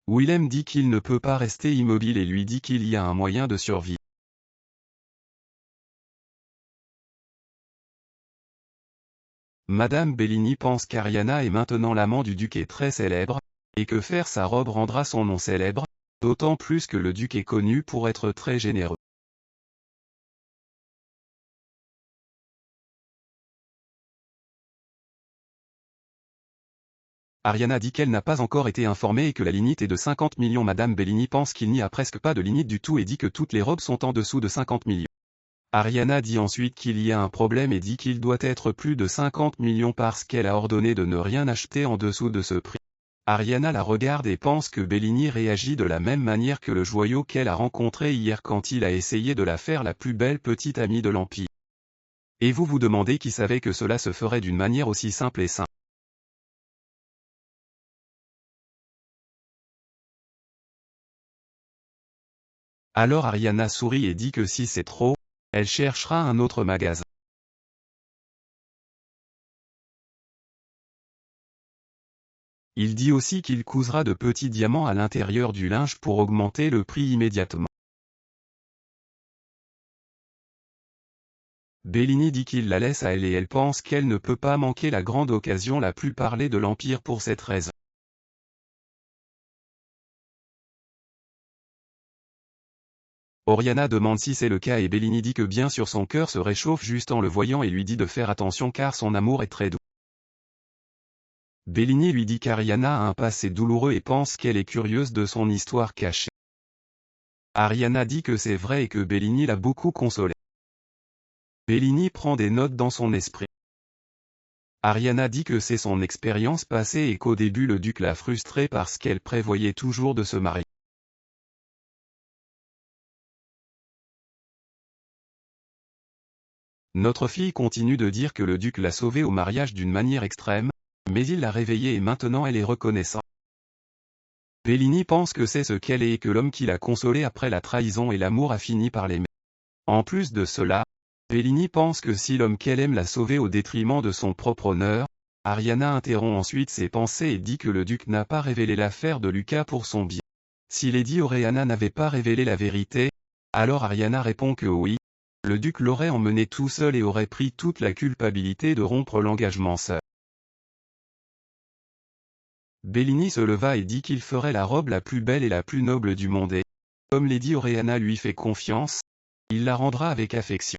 Willem dit qu'il ne peut pas rester immobile et lui dit qu'il y a un moyen de survivre. Madame Bellini pense qu'Ariana est maintenant l'amant du duc et très célèbre, et que faire sa robe rendra son nom célèbre, d'autant plus que le duc est connu pour être très généreux. Ariana dit qu'elle n'a pas encore été informée et que la limite est de 50 millions. Madame Bellini pense qu'il n'y a presque pas de limite du tout et dit que toutes les robes sont en dessous de 50 millions. Ariana dit ensuite qu'il y a un problème et dit qu'il doit être plus de 50 millions parce qu'elle a ordonné de ne rien acheter en dessous de ce prix. Ariana la regarde et pense que Bellini réagit de la même manière que le joyau qu'elle a rencontré hier quand il a essayé de la faire la plus belle petite amie de l'Empire. Et vous vous demandez qui savait que cela se ferait d'une manière aussi simple et simple. Alors Ariana sourit et dit que si c'est trop, elle cherchera un autre magasin. Il dit aussi qu'il cousera de petits diamants à l'intérieur du linge pour augmenter le prix immédiatement. Bellini dit qu'il la laisse à elle et elle pense qu'elle ne peut pas manquer la grande occasion la plus parlée de l'Empire pour cette raison. Oriana demande si c'est le cas et Bellini dit que bien sûr son cœur se réchauffe juste en le voyant et lui dit de faire attention car son amour est très doux. Bellini lui dit qu'Ariana a un passé douloureux et pense qu'elle est curieuse de son histoire cachée. Ariana dit que c'est vrai et que Bellini l'a beaucoup consolée. Bellini prend des notes dans son esprit. Ariana dit que c'est son expérience passée et qu'au début le duc l'a frustrée parce qu'elle prévoyait toujours de se marier. Notre fille continue de dire que le duc l'a sauvée au mariage d'une manière extrême, mais il l'a réveillée et maintenant elle est reconnaissante. Bellini pense que c'est ce qu'elle est et que l'homme qui l'a consolée après la trahison et l'amour a fini par l'aimer. En plus de cela, Bellini pense que si l'homme qu'elle aime l'a sauvée au détriment de son propre honneur, Ariana interrompt ensuite ses pensées et dit que le duc n'a pas révélé l'affaire de Lucas pour son bien. Si Lady Oriana n'avait pas révélé la vérité, alors Ariana répond que oui, le duc l'aurait emmené tout seul et aurait pris toute la culpabilité de rompre l'engagement seul. Bellini se leva et dit qu'il ferait la robe la plus belle et la plus noble du monde et, comme Lady Oriana lui fait confiance, il la rendra avec affection.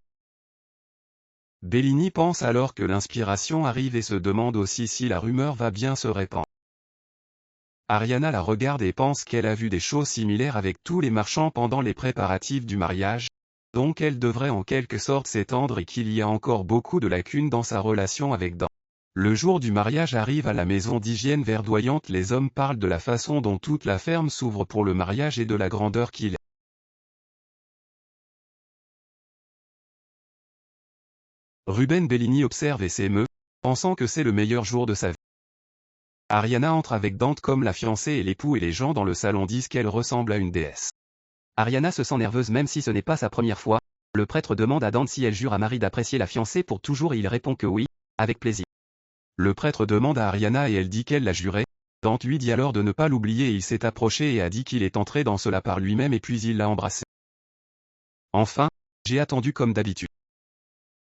Bellini pense alors que l'inspiration arrive et se demande aussi si la rumeur va bien se répandre. Ariana la regarde et pense qu'elle a vu des choses similaires avec tous les marchands pendant les préparatifs du mariage, donc elle devrait en quelque sorte s'étendre et qu'il y a encore beaucoup de lacunes dans sa relation avec Dan. Le jour du mariage arrive à la maison d'hygiène verdoyante, les hommes parlent de la façon dont toute la ferme s'ouvre pour le mariage et de la grandeur qu'il est. Ruben Bellini observe et s'émeut, pensant que c'est le meilleur jour de sa vie. Ariana entre avec Dante comme la fiancée et l'époux et les gens dans le salon disent qu'elle ressemble à une déesse. Ariana se sent nerveuse même si ce n'est pas sa première fois. Le prêtre demande à Dante si elle jure à Marie d'apprécier la fiancée pour toujours et il répond que oui, avec plaisir. Le prêtre demande à Ariana et elle dit qu'elle l'a juré. Dante lui dit alors de ne pas l'oublier et il s'est approché et a dit qu'il est entré dans cela par lui-même et puis il l'a embrassée. Enfin, j'ai attendu comme d'habitude.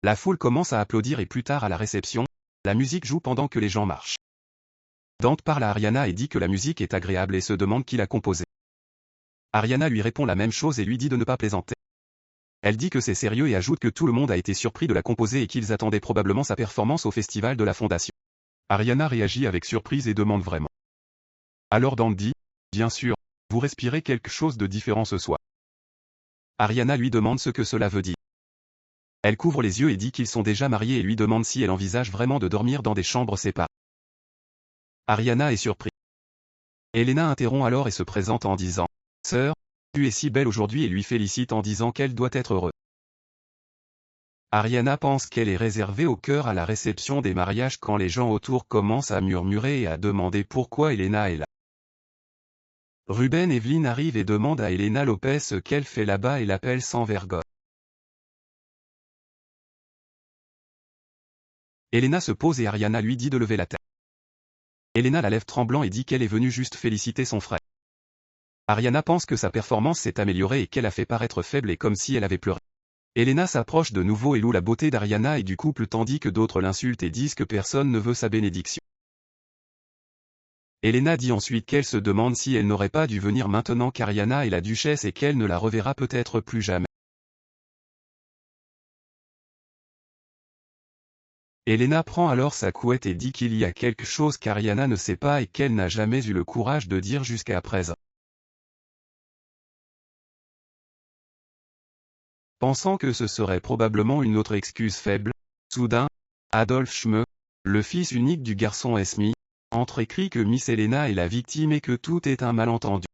La foule commence à applaudir et plus tard à la réception, la musique joue pendant que les gens marchent. Dante parle à Ariana et dit que la musique est agréable et se demande qui l'a composée. Ariana lui répond la même chose et lui dit de ne pas plaisanter. Elle dit que c'est sérieux et ajoute que tout le monde a été surpris de la composer et qu'ils attendaient probablement sa performance au festival de la Fondation. Ariana réagit avec surprise et demande vraiment. Alors Dante dit, bien sûr, vous respirez quelque chose de différent ce soir. Ariana lui demande ce que cela veut dire. Elle couvre les yeux et dit qu'ils sont déjà mariés et lui demande si elle envisage vraiment de dormir dans des chambres séparées. Ariana est surprise. Elena interrompt alors et se présente en disant « Sœur, tu es si belle aujourd'hui » et lui félicite en disant qu'elle doit être heureuse. Ariana pense qu'elle est réservée au cœur à la réception des mariages quand les gens autour commencent à murmurer et à demander pourquoi Elena est là. Ruben Evelyn arrive et demande à Elena Lopez ce qu'elle fait là-bas et l'appelle sans vergogne. Elena se pose et Ariana lui dit de lever la tête. Elena la lève tremblant et dit qu'elle est venue juste féliciter son frère. Ariana pense que sa performance s'est améliorée et qu'elle a fait paraître faible et comme si elle avait pleuré. Elena s'approche de nouveau et loue la beauté d'Ariana et du couple tandis que d'autres l'insultent et disent que personne ne veut sa bénédiction. Elena dit ensuite qu'elle se demande si elle n'aurait pas dû venir maintenant qu'Ariana est la duchesse et qu'elle ne la reverra peut-être plus jamais. Elena prend alors sa couette et dit qu'il y a quelque chose qu'Ariana ne sait pas et qu'elle n'a jamais eu le courage de dire jusqu'à présent. Pensant que ce serait probablement une autre excuse faible, soudain, Adolphe Schme, le fils unique du garçon Esme, entre et crie que Miss Elena est la victime et que tout est un malentendu.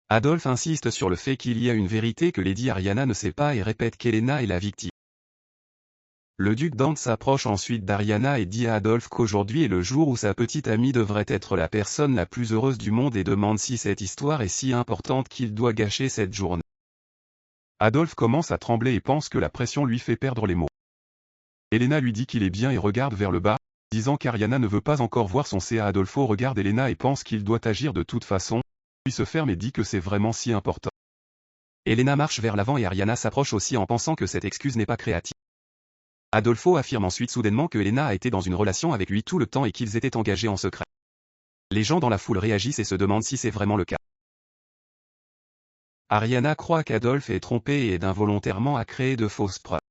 Adolphe insiste sur le fait qu'il y a une vérité que Lady Ariana ne sait pas et répète qu'Elena est la victime. Le duc Dante s'approche ensuite d'Ariana et dit à Adolphe qu'aujourd'hui est le jour où sa petite amie devrait être la personne la plus heureuse du monde et demande si cette histoire est si importante qu'il doit gâcher cette journée. Adolphe commence à trembler et pense que la pression lui fait perdre les mots. Elena lui dit qu'il est bien et regarde vers le bas, disant qu'Ariana ne veut pas encore voir son CA. Adolfo regarde Elena et pense qu'il doit agir de toute façon, puis se ferme et dit que c'est vraiment si important. Elena marche vers l'avant et Ariana s'approche aussi en pensant que cette excuse n'est pas créative. Adolfo affirme ensuite soudainement que Elena a été dans une relation avec lui tout le temps et qu'ils étaient engagés en secret. Les gens dans la foule réagissent et se demandent si c'est vraiment le cas. Ariana croit qu'Adolphe est trompé et aide involontairement à créer de fausses preuves.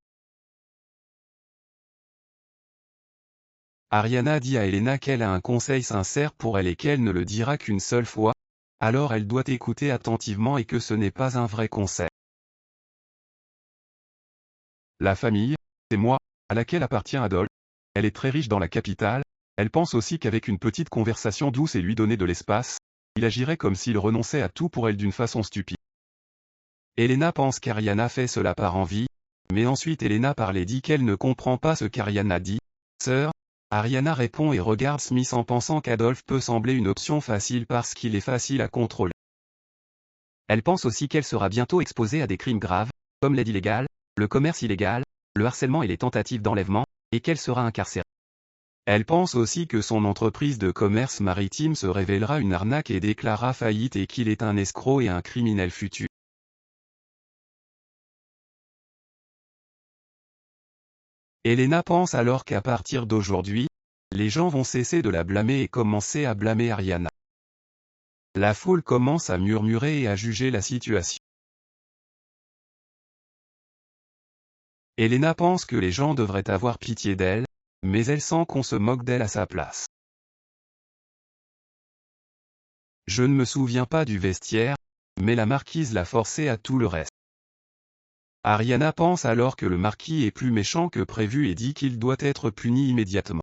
Ariana dit à Elena qu'elle a un conseil sincère pour elle et qu'elle ne le dira qu'une seule fois, alors elle doit écouter attentivement et que ce n'est pas un vrai conseil. La famille, c'est moi, à laquelle appartient Adolphe. Elle est très riche dans la capitale, elle pense aussi qu'avec une petite conversation douce et lui donner de l'espace, il agirait comme s'il renonçait à tout pour elle d'une façon stupide. Elena pense qu'Ariana fait cela par envie, mais ensuite Elena parle et dit qu'elle ne comprend pas ce qu'Ariana dit. Sœur, Ariana répond et regarde Smith en pensant qu'Adolphe peut sembler une option facile parce qu'il est facile à contrôler. Elle pense aussi qu'elle sera bientôt exposée à des crimes graves, comme l'aide illégale, le commerce illégal, le harcèlement et les tentatives d'enlèvement, et qu'elle sera incarcérée. Elle pense aussi que son entreprise de commerce maritime se révélera une arnaque et déclarera faillite et qu'il est un escroc et un criminel futur. Elena pense alors qu'à partir d'aujourd'hui, les gens vont cesser de la blâmer et commencer à blâmer Ariana. La foule commence à murmurer et à juger la situation. Elena pense que les gens devraient avoir pitié d'elle, mais elle sent qu'on se moque d'elle à sa place. Je ne me souviens pas du vestiaire, mais la marquise l'a forcée à tout le reste. Ariana pense alors que le marquis est plus méchant que prévu et dit qu'il doit être puni immédiatement.